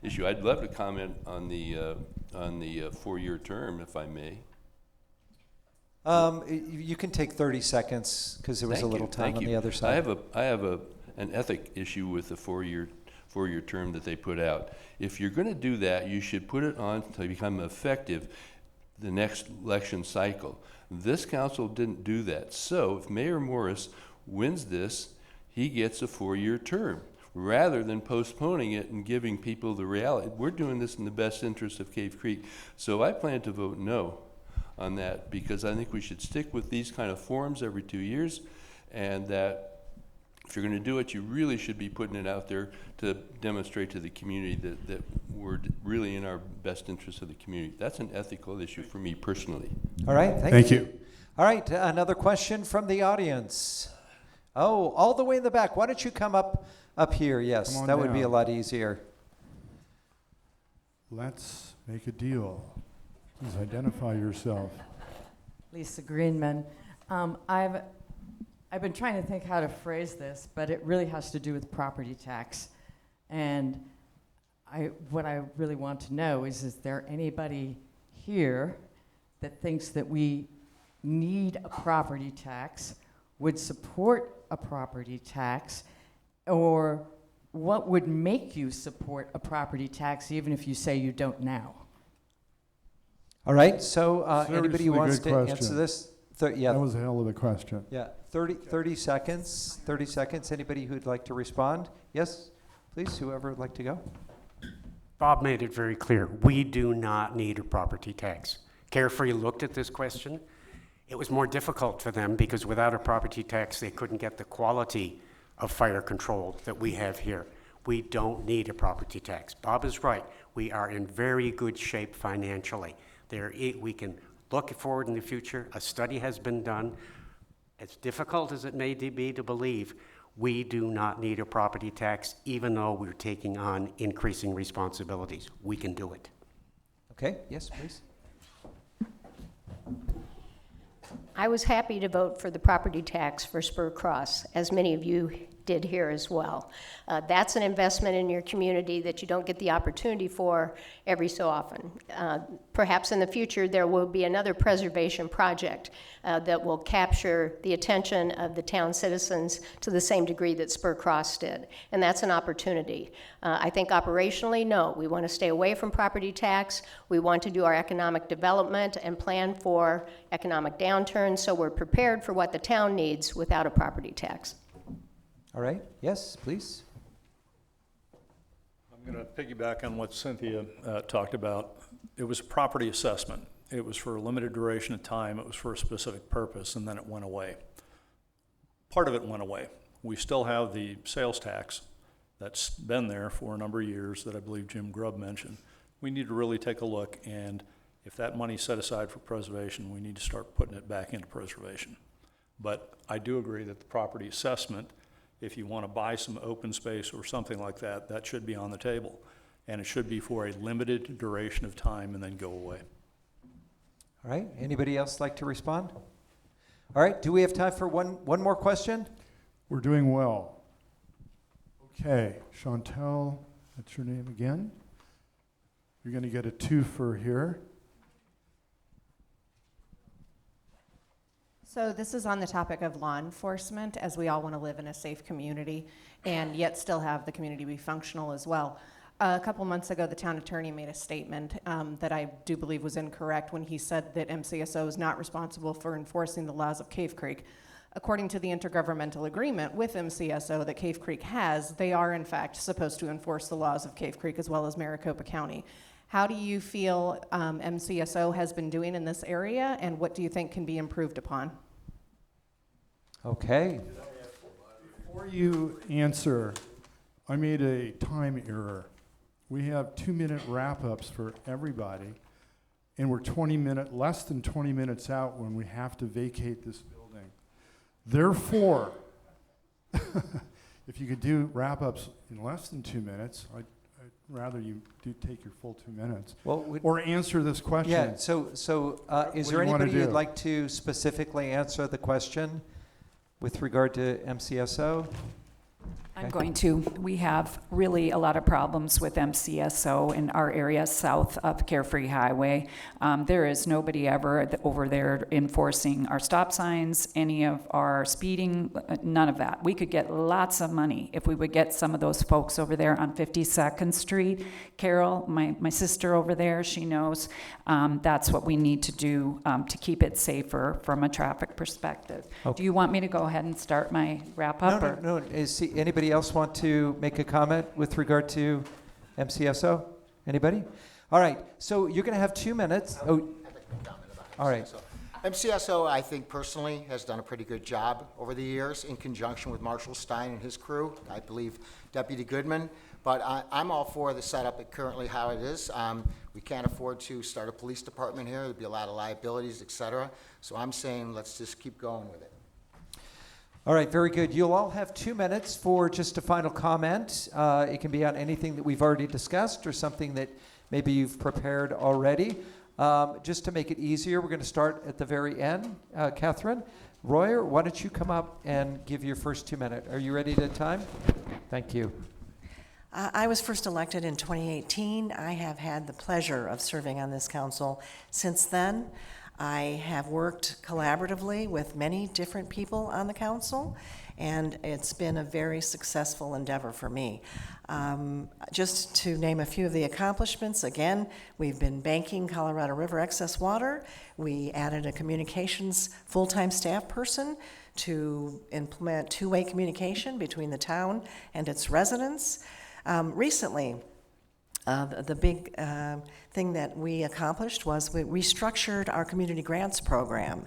issue. I'd love to comment on the 4-year term, if I may. You can take 30 seconds because there was a little time on the other side. I have an ethic issue with the 4-year term that they put out. If you're going to do that, you should put it on to become effective the next election cycle. This council didn't do that. So if Mayor Morris wins this, he gets a 4-year term rather than postponing it and giving people the reality. We're doing this in the best interest of Cave Creek. So I plan to vote no on that because I think we should stick with these kind of forums every 2 years, and that if you're going to do it, you really should be putting it out there to demonstrate to the community that we're really in our best interest of the community. That's an ethical issue for me personally. All right, thank you. All right, another question from the audience. Oh, all the way in the back. Why don't you come up here? Yes, that would be a lot easier. Let's make a deal. Please identify yourself. Lisa Greenman. I've been trying to think how to phrase this, but it really has to do with property tax. And what I really want to know is there anybody here that thinks that we need a property tax, would support a property tax, or what would make you support a property tax even if you say you don't now? All right, so anybody who Seriously wants good to question. answer this? Yeah, That was a hell of a question. yeah, 30 seconds, 30 seconds. Anybody who'd like to respond? Yes, please, whoever would like to go. Bob made it very clear. We do not need a property tax. Carefree looked at this question. It was more difficult for them because without a property tax, they couldn't get the quality of fire control that we have here. We don't need a property tax. Bob is right. We are in very good shape financially. We can look forward in the future. A study has been done. As difficult as it may be to believe, we do not need a property tax, even though we're taking on increasing responsibilities. We can do it. Okay, yes, please. I was happy to vote for the property tax for Spur Cross, as many of you did here as well. That's an investment in your community that you don't get the opportunity for every so often. Perhaps in the future there will be another preservation project that will capture the attention of the town citizens to the same degree that Spur Cross did, and that's an opportunity. I think operationally, no, we want to stay away from property tax. We want to do our economic development and plan for economic downturns so we're prepared for what the town needs without a property tax. All right, yes, please. I'm going to piggyback on what Cynthia talked about. It was a property assessment. It was for a limited duration of time. It was for a specific purpose, and then it went away. Part of it went away. We still have the sales tax that's been there for a number of years that I believe Jim Grubb mentioned. We need to really take a look, and if that money's set aside for preservation, we need to start putting it back into preservation. But I do agree that the property assessment, if you want to buy some open space or something like that, that should be on the table. And it should be for a limited duration of time and then go away. All right, anybody else like to respond? All right, do we have time for one more question? We're doing well. Okay, Chantel, that's your name again. You're going to get a twofer here. So this is on the topic of law enforcement, as we all want to live in a safe community and yet still have the community be functional as well. A couple months ago, the town attorney made a statement that I do believe was incorrect when he said that MCSO is not responsible for enforcing the laws of Cave Creek. According to the intergovernmental agreement with MCSO that Cave Creek has, they are in fact supposed to enforce the laws of Cave Creek as well as Maricopa County. How do you feel MCSO has been doing in this area, and what do you think can be improved upon? Okay. Before you answer, I made a time error. We have 2-minute wrap-ups for everybody, and we're less than 20 minutes out when we have to vacate this building. Therefore, if you could do wrap-ups in less than 2 minutes, I'd rather you do take your full 2 minutes. Well, or answer this question. Yeah, so is there do you wanna anybody who'd do? like to specifically answer the question with regard to MCSO? I'm going to. We have really a lot of problems with MCSO in our area south of Carefree Highway. There is nobody ever over there enforcing our stop signs, any of our speeding, none of that. We could get lots of money if we would get some of those folks over there on 52nd Street. Carol, my sister over there, she knows that's what we need to do to keep it safer from a traffic perspective. Okay. Do you want me to go ahead and start my wrap up? No. Anybody else want to make a comment with regard to MCSO? Anybody? All right, so you're going to have 2 minutes. Oh, all right. MCSO, I think personally, has done a pretty good job over the years in conjunction with Marshall Stein and his crew, I believe Deputy Goodman. But I'm all for the setup currently how it is. We can't afford to start a police department here. There'd be a lot of liabilities, et cetera. So I'm saying let's just keep going with it. All right, very good. You'll all have 2 minutes for just a final comment. It can be on anything that we've already discussed or something that maybe you've prepared already. Just to make it easier, we're going to start at the very end. Catherine, Royer, why don't you come up and give your first 2 minutes? Are you ready to time? Thank you. I was first elected in 2018. I have had the pleasure of serving on this council since then. I have worked collaboratively with many different people on the council, and it's been a very successful endeavor for me. Just to name a few of the accomplishments, again, we've been banking Colorado River excess water. We added a communications full-time staff person to implement two-way communication between the town and its residents. Recently, the big thing that we accomplished was we restructured our community grants program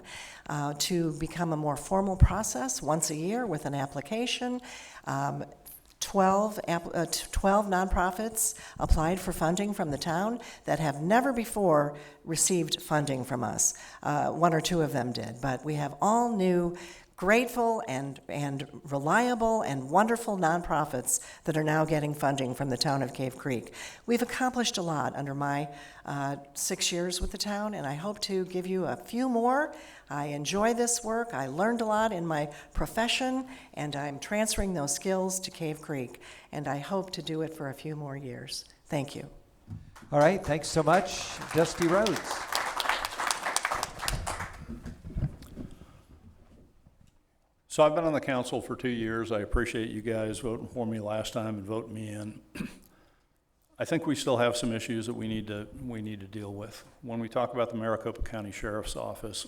to become a more formal process once a year with an application. 12 nonprofits applied for funding from the town that have never before received funding from us. One or two of them did, but we have all new, grateful and reliable and wonderful nonprofits that are now getting funding from the town of Cave Creek. We've accomplished a lot under my 6 years with the town, and I hope to give you a few more. I enjoy this work. I learned a lot in my profession, and I'm transferring those skills to Cave Creek, and I hope to do it for a few more years. Thank you. All right, thanks so much, Dusty Rhodes. So I've been on the council for 2 years. I appreciate you guys voting for me last time and voting me in. I think we still have some issues that we need to deal with. When we talk about the Maricopa County Sheriff's Office,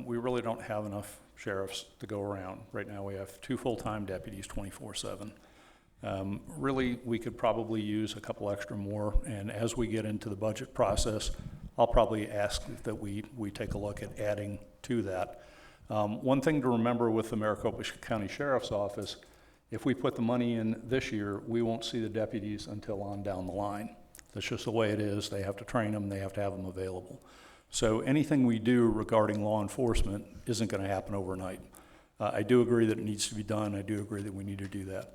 we really don't have enough sheriffs to go around. Right now we have 2 full-time deputies 24/7. Really, we could probably use a couple extra more, and as we get into the budget process, I'll probably ask that we take a look at adding to that. One thing to remember with the Maricopa County Sheriff's Office, if we put the money in this year, we won't see the deputies until on down the line. That's just the way it is. They have to train them, they have to have them available. So anything we do regarding law enforcement isn't going to happen overnight. I do agree that it needs to be done. I do agree that we need to do that.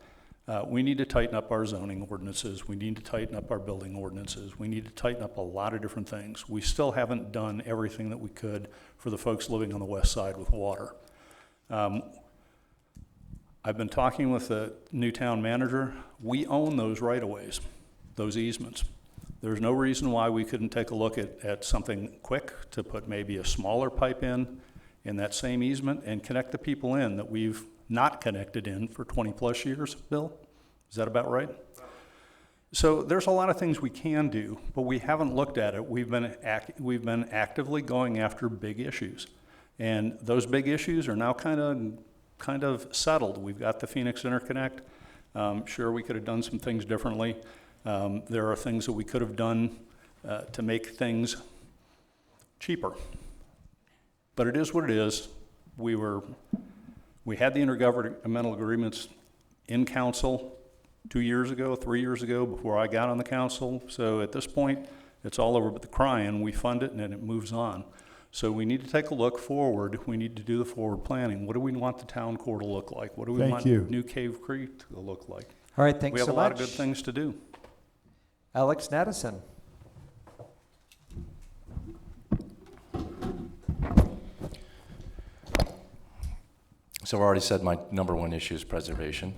We need to tighten up our zoning ordinances. We need to tighten up our building ordinances. We need to tighten up a lot of different things. We still haven't done everything that we could for the folks living on the west side with water. I've been talking with the new town manager. We own those right-of-ways, those easements. There's no reason why we couldn't take a look at something quick to put maybe a smaller pipe in that same easement and connect the people in that we've not connected in for 20 plus years, Bill? Is that about right? So there's a lot of things we can do, but we haven't looked at it. We've been actively going after big issues. And those big issues are now kind of settled. We've got the Phoenix Interconnect. Sure, we could have done some things differently. There are things that we could have done to make things cheaper. But it is what it is. We had the intergovernmental agreements in council 2 years ago, 3 years ago, before I got on the council. So at this point, it's all over but the crying. We fund it and then it moves on. So we need to take a look forward. We need to do the forward planning. What do we want the town core to look like? What do we want New Cave Creek to look like? All right, thanks so much. We have a lot of good things to do. Alex Nadeson. So I've already said my number one issue is preservation.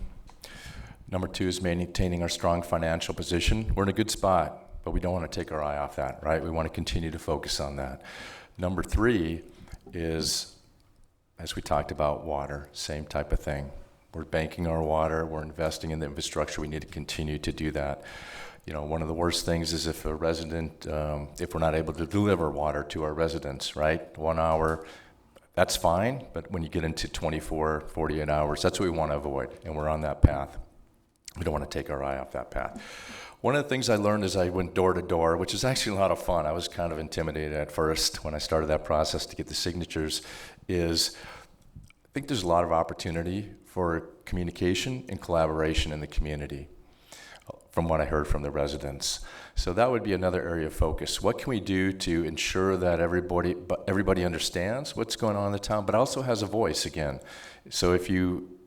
Number 2 is maintaining our strong financial position. We're in a good spot, but we don't want to take our eye off that, right? We want to continue to focus on that. Number 3 is, as we talked about, water, same type of thing. We're banking our water, we're investing in the infrastructure, we need to continue to do that. You know, one of the worst things is if a resident, if we're not able to deliver water to our residents, right? 1 hour, that's fine, but when you get into 24, 48 hours, that's what we want to avoid, and we're on that path. We don't want to take our eye off that path. One of the things I learned as I went door to door, which is actually a lot of fun, I was kind of intimidated at first when I started that process to get the signatures, is I think there's a lot of opportunity for communication and collaboration in the community, from what I heard from the residents. So that would be another area of focus. What can we do to ensure that everybody understands what's going on in the town, but also has a voice again? So if you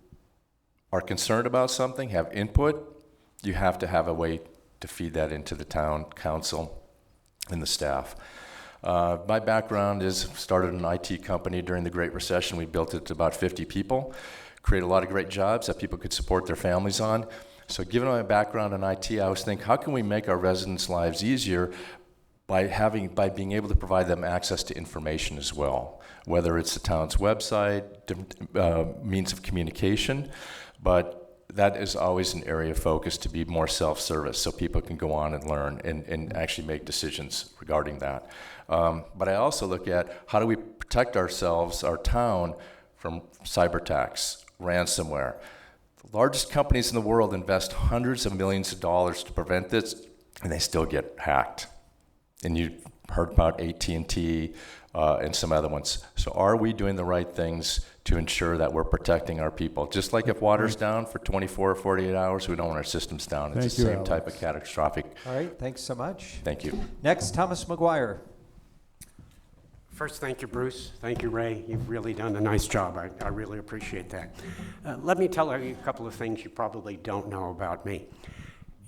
are concerned about something, have input, you have to have a way to feed that into the town council and the staff. My background is started an IT company during the Great Recession. We built it to about 50 people, created a lot of great jobs that people could support their families on. So given my background in IT, I was thinking, how can we make our residents' lives easier by being able to provide them access to information as well, whether it's the town's website, means of communication, but that is always an area of focus to be more self-service so people can go on and learn and actually make decisions regarding that. But I also look at how do we protect ourselves, our town, from cyber attacks, ransomware. The largest companies in the world invest hundreds of millions of dollars to prevent this, and they still get hacked. And you heard about AT&T and some other ones. So are we doing the right things to ensure that we're protecting our people? Just like if water's down for 24 or 48 hours, we don't want our systems down. It's Thank the you, same Alex. type of catastrophic. All right, thanks so much. Thank you. Next, Thomas McGuire. First, thank you, Bruce. Thank you, Ray. You've really done a nice job. I really appreciate that. Let me tell you a couple of things you probably don't know about me.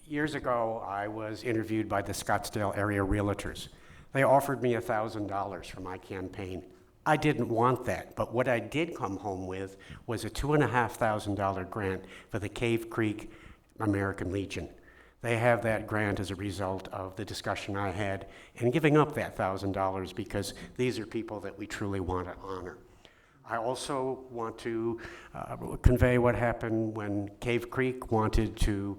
Years ago, I was interviewed by the Scottsdale area realtors. They offered me $1,000 for my campaign. I didn't want that, but what I did come home with was a $2,500 grant for the Cave Creek American Legion. They have that grant as a result of the discussion I had and giving up that $1,000 because these are people that we truly want to honor. I also want to convey what happened when Cave Creek wanted to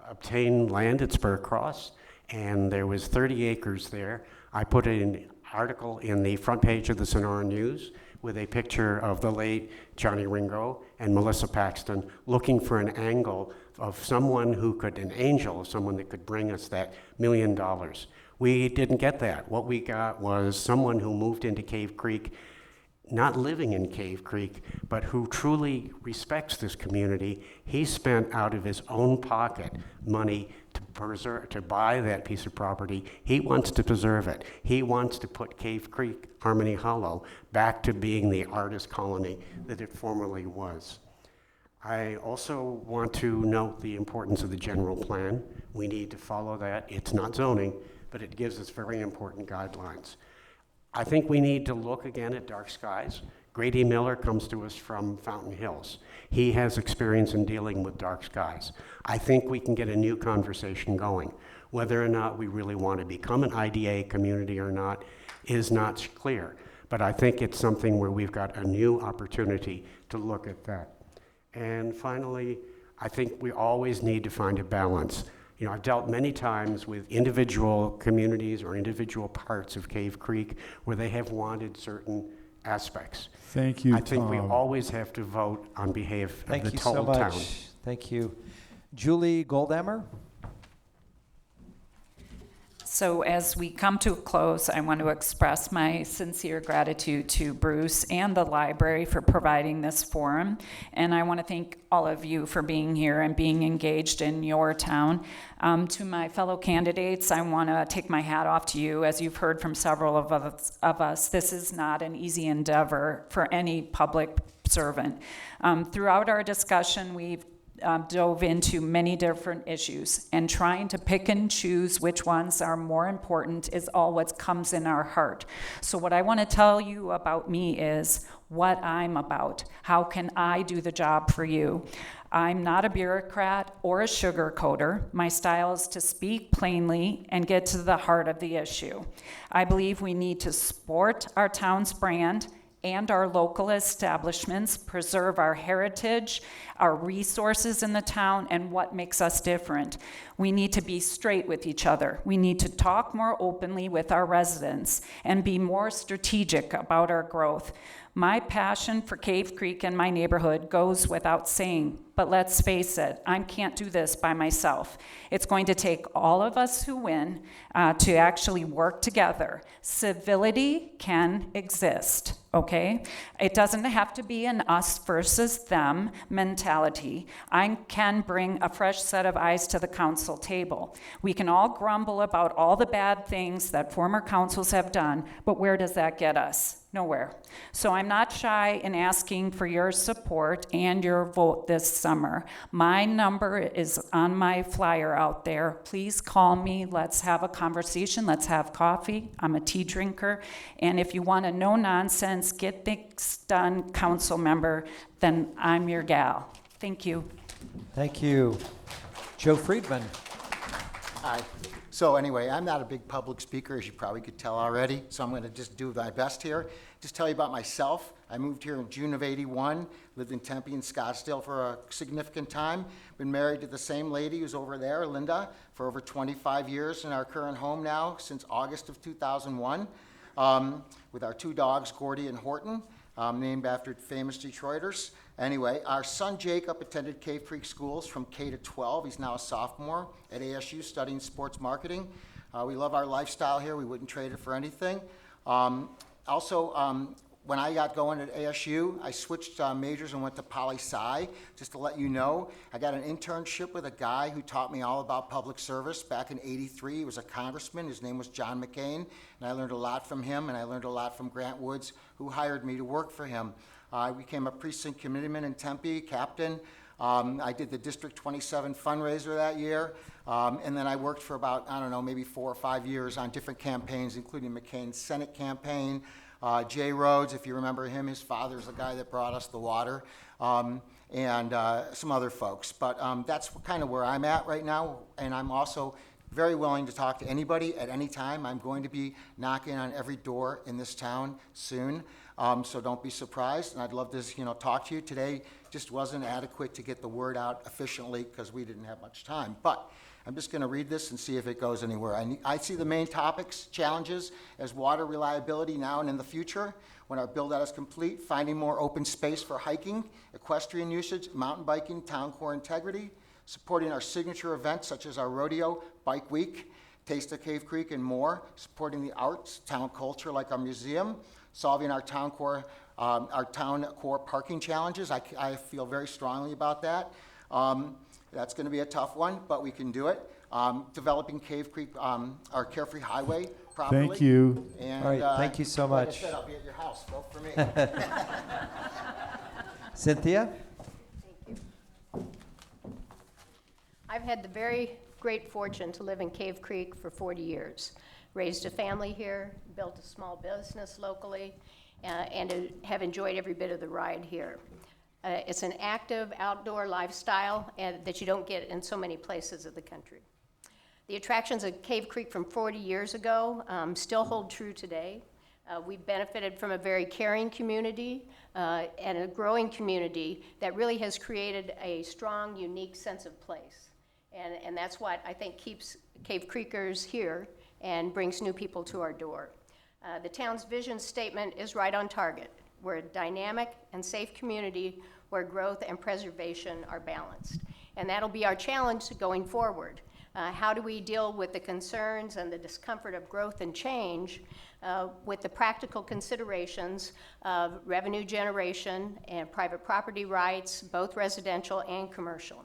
obtain land at Spur Cross, and there was 30 acres there. I put an article in the front page of the Sonora News with a picture of the late Johnny Ringo and Melissa Paxton looking for an angle of someone who could, an angel, someone that could bring us that $1 million. We didn't get that. What we got was someone who moved into Cave Creek, not living in Cave Creek, but who truly respects this community. He spent out of his own pocket money to buy that piece of property. He wants to preserve it. He wants to put Cave Creek, Harmony Hollow, back to being the artist colony that it formerly was. I also want to note the importance of the general plan. We need to follow that. It's not zoning, but it gives us very important guidelines. I think we need to look again at dark skies. Grady Miller comes to us from Fountain Hills. He has experience in dealing with dark skies. I think we can get a new conversation going. Whether or not we really want to become an IDA community or not is not clear. But I think it's something where we've got a new opportunity to look at that. And finally, I think we always need to find a balance. You know, I've dealt many times with individual communities or individual parts of Cave Creek where they have wanted certain aspects. Thank you, I think we Tom. always have to vote on behalf of Thank the you so total much. town. Thank you. Julie Goldhammer. So as we come to a close, I want to express my sincere gratitude to Bruce and the library for providing this forum. And I want to thank all of you for being here and being engaged in your town. To my fellow candidates, I want to take my hat off to you. As you've heard from several of us, this is not an easy endeavor for any public servant. Throughout our discussion, we've dove into many different issues, and trying to pick and choose which ones are more important is all what comes in our heart. So what I want to tell you about me is what I'm about. How can I do the job for you? I'm not a bureaucrat or a sugarcoater. My style is to speak plainly and get to the heart of the issue. I believe we need to support our town's brand and our local establishments, preserve our heritage, our resources in the town, and what makes us different. We need to be straight with each other. We need to talk more openly with our residents and be more strategic about our growth. My passion for Cave Creek and my neighborhood goes without saying, but let's face it, I can't do this by myself. It's going to take all of us who win to actually work together. Civility can exist, okay? It doesn't have to be an us versus them mentality. I can bring a fresh set of eyes to the council table. We can all grumble about all the bad things that former councils have done, but where does that get us? Nowhere. So I'm not shy in asking for your support and your vote this summer. My number is on my flyer out there. Please call me. Let's have a conversation. Let's have coffee. I'm a tea drinker. And if you want a no-nonsense, get things done council member, then I'm your gal. Thank you. Thank you. Joe Friedman. Hi. So anyway, I'm not a big public speaker, as you probably could tell already, so I'm going to just do my best here. Just tell you about myself. I moved here in June of '81, lived in Tempe and Scottsdale for a significant time. Been married to the same lady who's over there, Linda, for over 25 years in our current home now, since August of 2001, with our 2 dogs, Gordy and Horton, named after famous Detroiters. Anyway, our son Jacob attended Cave Creek schools from K to 12. He's now a sophomore at ASU studying sports marketing. We love our lifestyle here. We wouldn't trade it for anything. When I got going at ASU, I switched majors and went to poli-sci. Just to let you know, I got an internship with a guy who taught me all about public service back in '83. He was a congressman. His name was John McCain, and I learned a lot from him, and I learned a lot from Grant Woods, who hired me to work for him. I became a precinct committeeman in Tempe, captain. I did the District 27 fundraiser that year, and then I worked for about, I don't know, maybe 4 or 5 years on different campaigns, including McCain's Senate campaign, Jay Rhodes, if you remember him, his father's the guy that brought us the water, and some other folks. But that's kind of where I'm at right now, and I'm also very willing to talk to anybody at any time. I'm going to be knocking on every door in this town soon, so don't be surprised, and I'd love to talk to you. Today just wasn't adequate to get the word out efficiently because we didn't have much time, but I'm just going to read this and see if it goes anywhere. I see the main topics, challenges, as water reliability now and in the future, when our build-out is complete, finding more open space for hiking, equestrian usage, mountain biking, town core integrity, supporting our signature events such as our rodeo, Bike Week, Taste of Cave Creek, and more, supporting the arts, town culture like our museum, solving our town core parking challenges. I feel very strongly about that. That's going to be a tough one, but we can do it. Developing Cave Creek, our Carefree Highway properly. Thank you. And, all right, thank you so much. Like I said, I'll be at your house. Vote for me. Cynthia? Thank you. I've had the very great fortune to live in Cave Creek for 40 years. Raised a family here, built a small business locally, and have enjoyed every bit of the ride here. It's an active outdoor lifestyle that you don't get in so many places of the country. The attractions of Cave Creek from 40 years ago still hold true today. We've benefited from a very caring community and a growing community that really has created a strong, unique sense of place. And that's what I think keeps Cave Creekers here and brings new people to our door. The town's vision statement is right on target. We're a dynamic and safe community where growth and preservation are balanced. And that'll be our challenge going forward. How do we deal with the concerns and the discomfort of growth and change with the practical considerations of revenue generation and private property rights, both residential and commercial?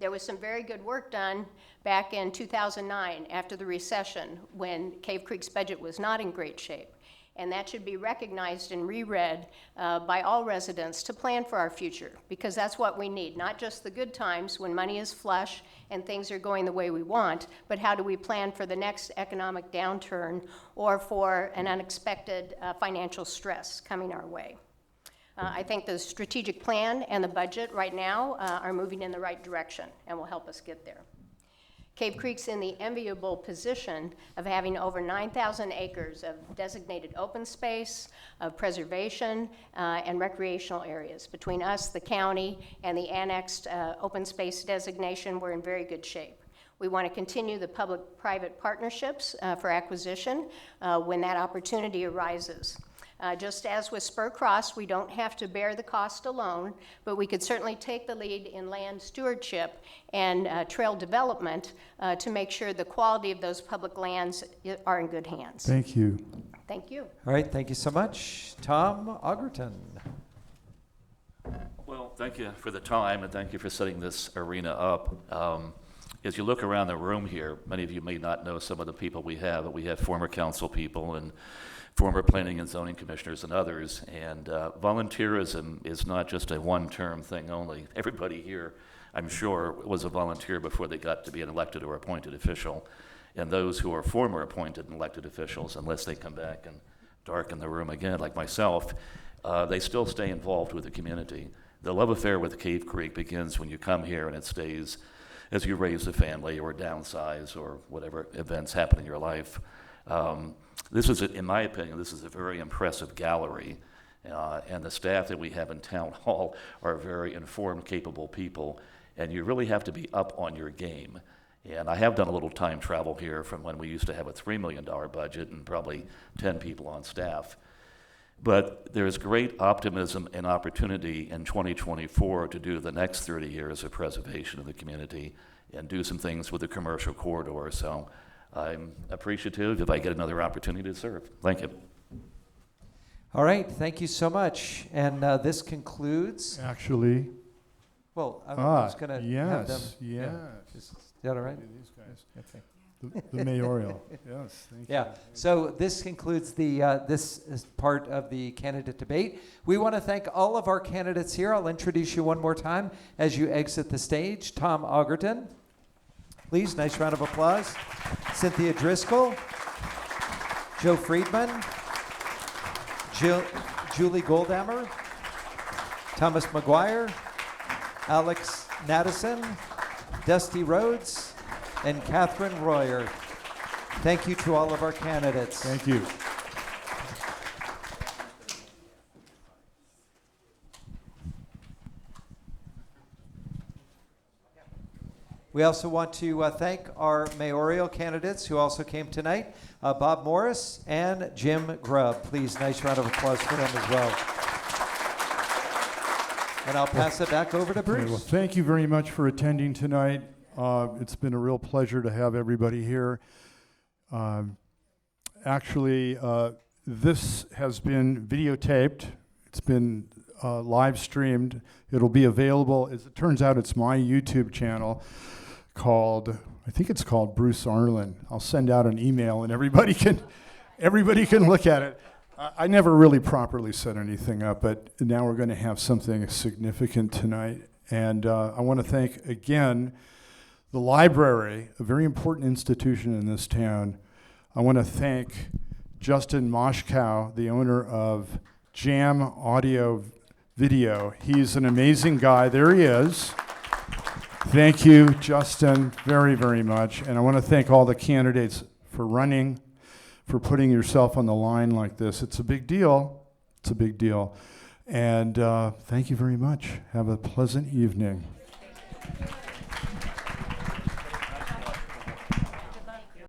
There was some very good work done back in 2009 after the recession when Cave Creek's budget was not in great shape. And that should be recognized and reread by all residents to plan for our future, because that's what we need, not just the good times when money is flush and things are going the way we want, but how do we plan for the next economic downturn or for an unexpected financial stress coming our way. I think the strategic plan and the budget right now are moving in the right direction and will help us get there. Cave Creek's in the enviable position of having over 9,000 acres of designated open space, of preservation, and recreational areas. Between us, the county, and the annexed open space designation, we're in very good shape. We want to continue the public-private partnerships for acquisition when that opportunity arises. Just as with Spur Cross, we don't have to bear the cost alone, but we could certainly take the lead in land stewardship and trail development to make sure the quality of those public lands are in good hands. Thank you. Thank you. All right, thank you so much. Tom Ogreton. Well, thank you for the time, and thank you for setting this arena up. As you look around the room here, many of you may not know some of the people we have, but we have former council people and former planning and zoning commissioners and others, and volunteerism is not just a one-term thing only. Everybody here, I'm sure, was a volunteer before they got to be an elected or appointed official, and those who are former appointed and elected officials, unless they come back and darken the room again, like myself, they still stay involved with the community. The love affair with Cave Creek begins when you come here, and it stays as you raise a family or downsize or whatever events happen in your life. This is, in my opinion, this is a very impressive gallery, and the staff that we have in Town Hall are very informed, capable people, and you really have to be up on your game. And I have done a little time travel here from when we used to have a $3 million budget and probably 10 people on staff. But there's great optimism and opportunity in 2024 to do the next 30 years of preservation of the community and do some things with the commercial corridor. So I'm appreciative if I get another opportunity to serve. Thank you. All right, thank you so much. And this concludes. Actually, Well, I was going to have them. yes. Is that all right? These guys. Okay. The Mayoral. Yes, thank you. Yeah. So this concludes the this is part of the candidate debate. We want to thank all of our candidates here. I'll introduce you one more time as you exit the stage. Tom Augerton, please, nice round of applause. Cynthia Driscoll, Joe Friedman, Julie Goldhammer, Thomas McGuire, Alex Nadeson, Dusty Rhodes, and Catherine Royer. Thank you to all of our candidates. Thank you. We also want to thank our mayoral candidates who also came tonight, Bob Morris and Jim Grubb. Please, nice round of applause for them as well. And I'll pass it back over to Bruce. Okay, well, thank you very much for attending tonight. It's been a real pleasure to have everybody here. Actually, this has been videotaped. It's been live streamed. It'll be available. As it turns out, it's my YouTube channel called, I think it's called Bruce Arlen. I'll send out an email and everybody can look at it. I never really properly set anything up, but now we're going to have something significant tonight. And I want to thank again the library, a very important institution in this town. I want to thank Justin Moshkow, the owner of Jam Audio Video. He's an amazing guy. There he is. Thank you, Justin, very, very much. And I want to thank all the candidates for running, for putting yourself on the line like this. It's a big deal. It's a big deal. And thank you very much. Have a pleasant evening.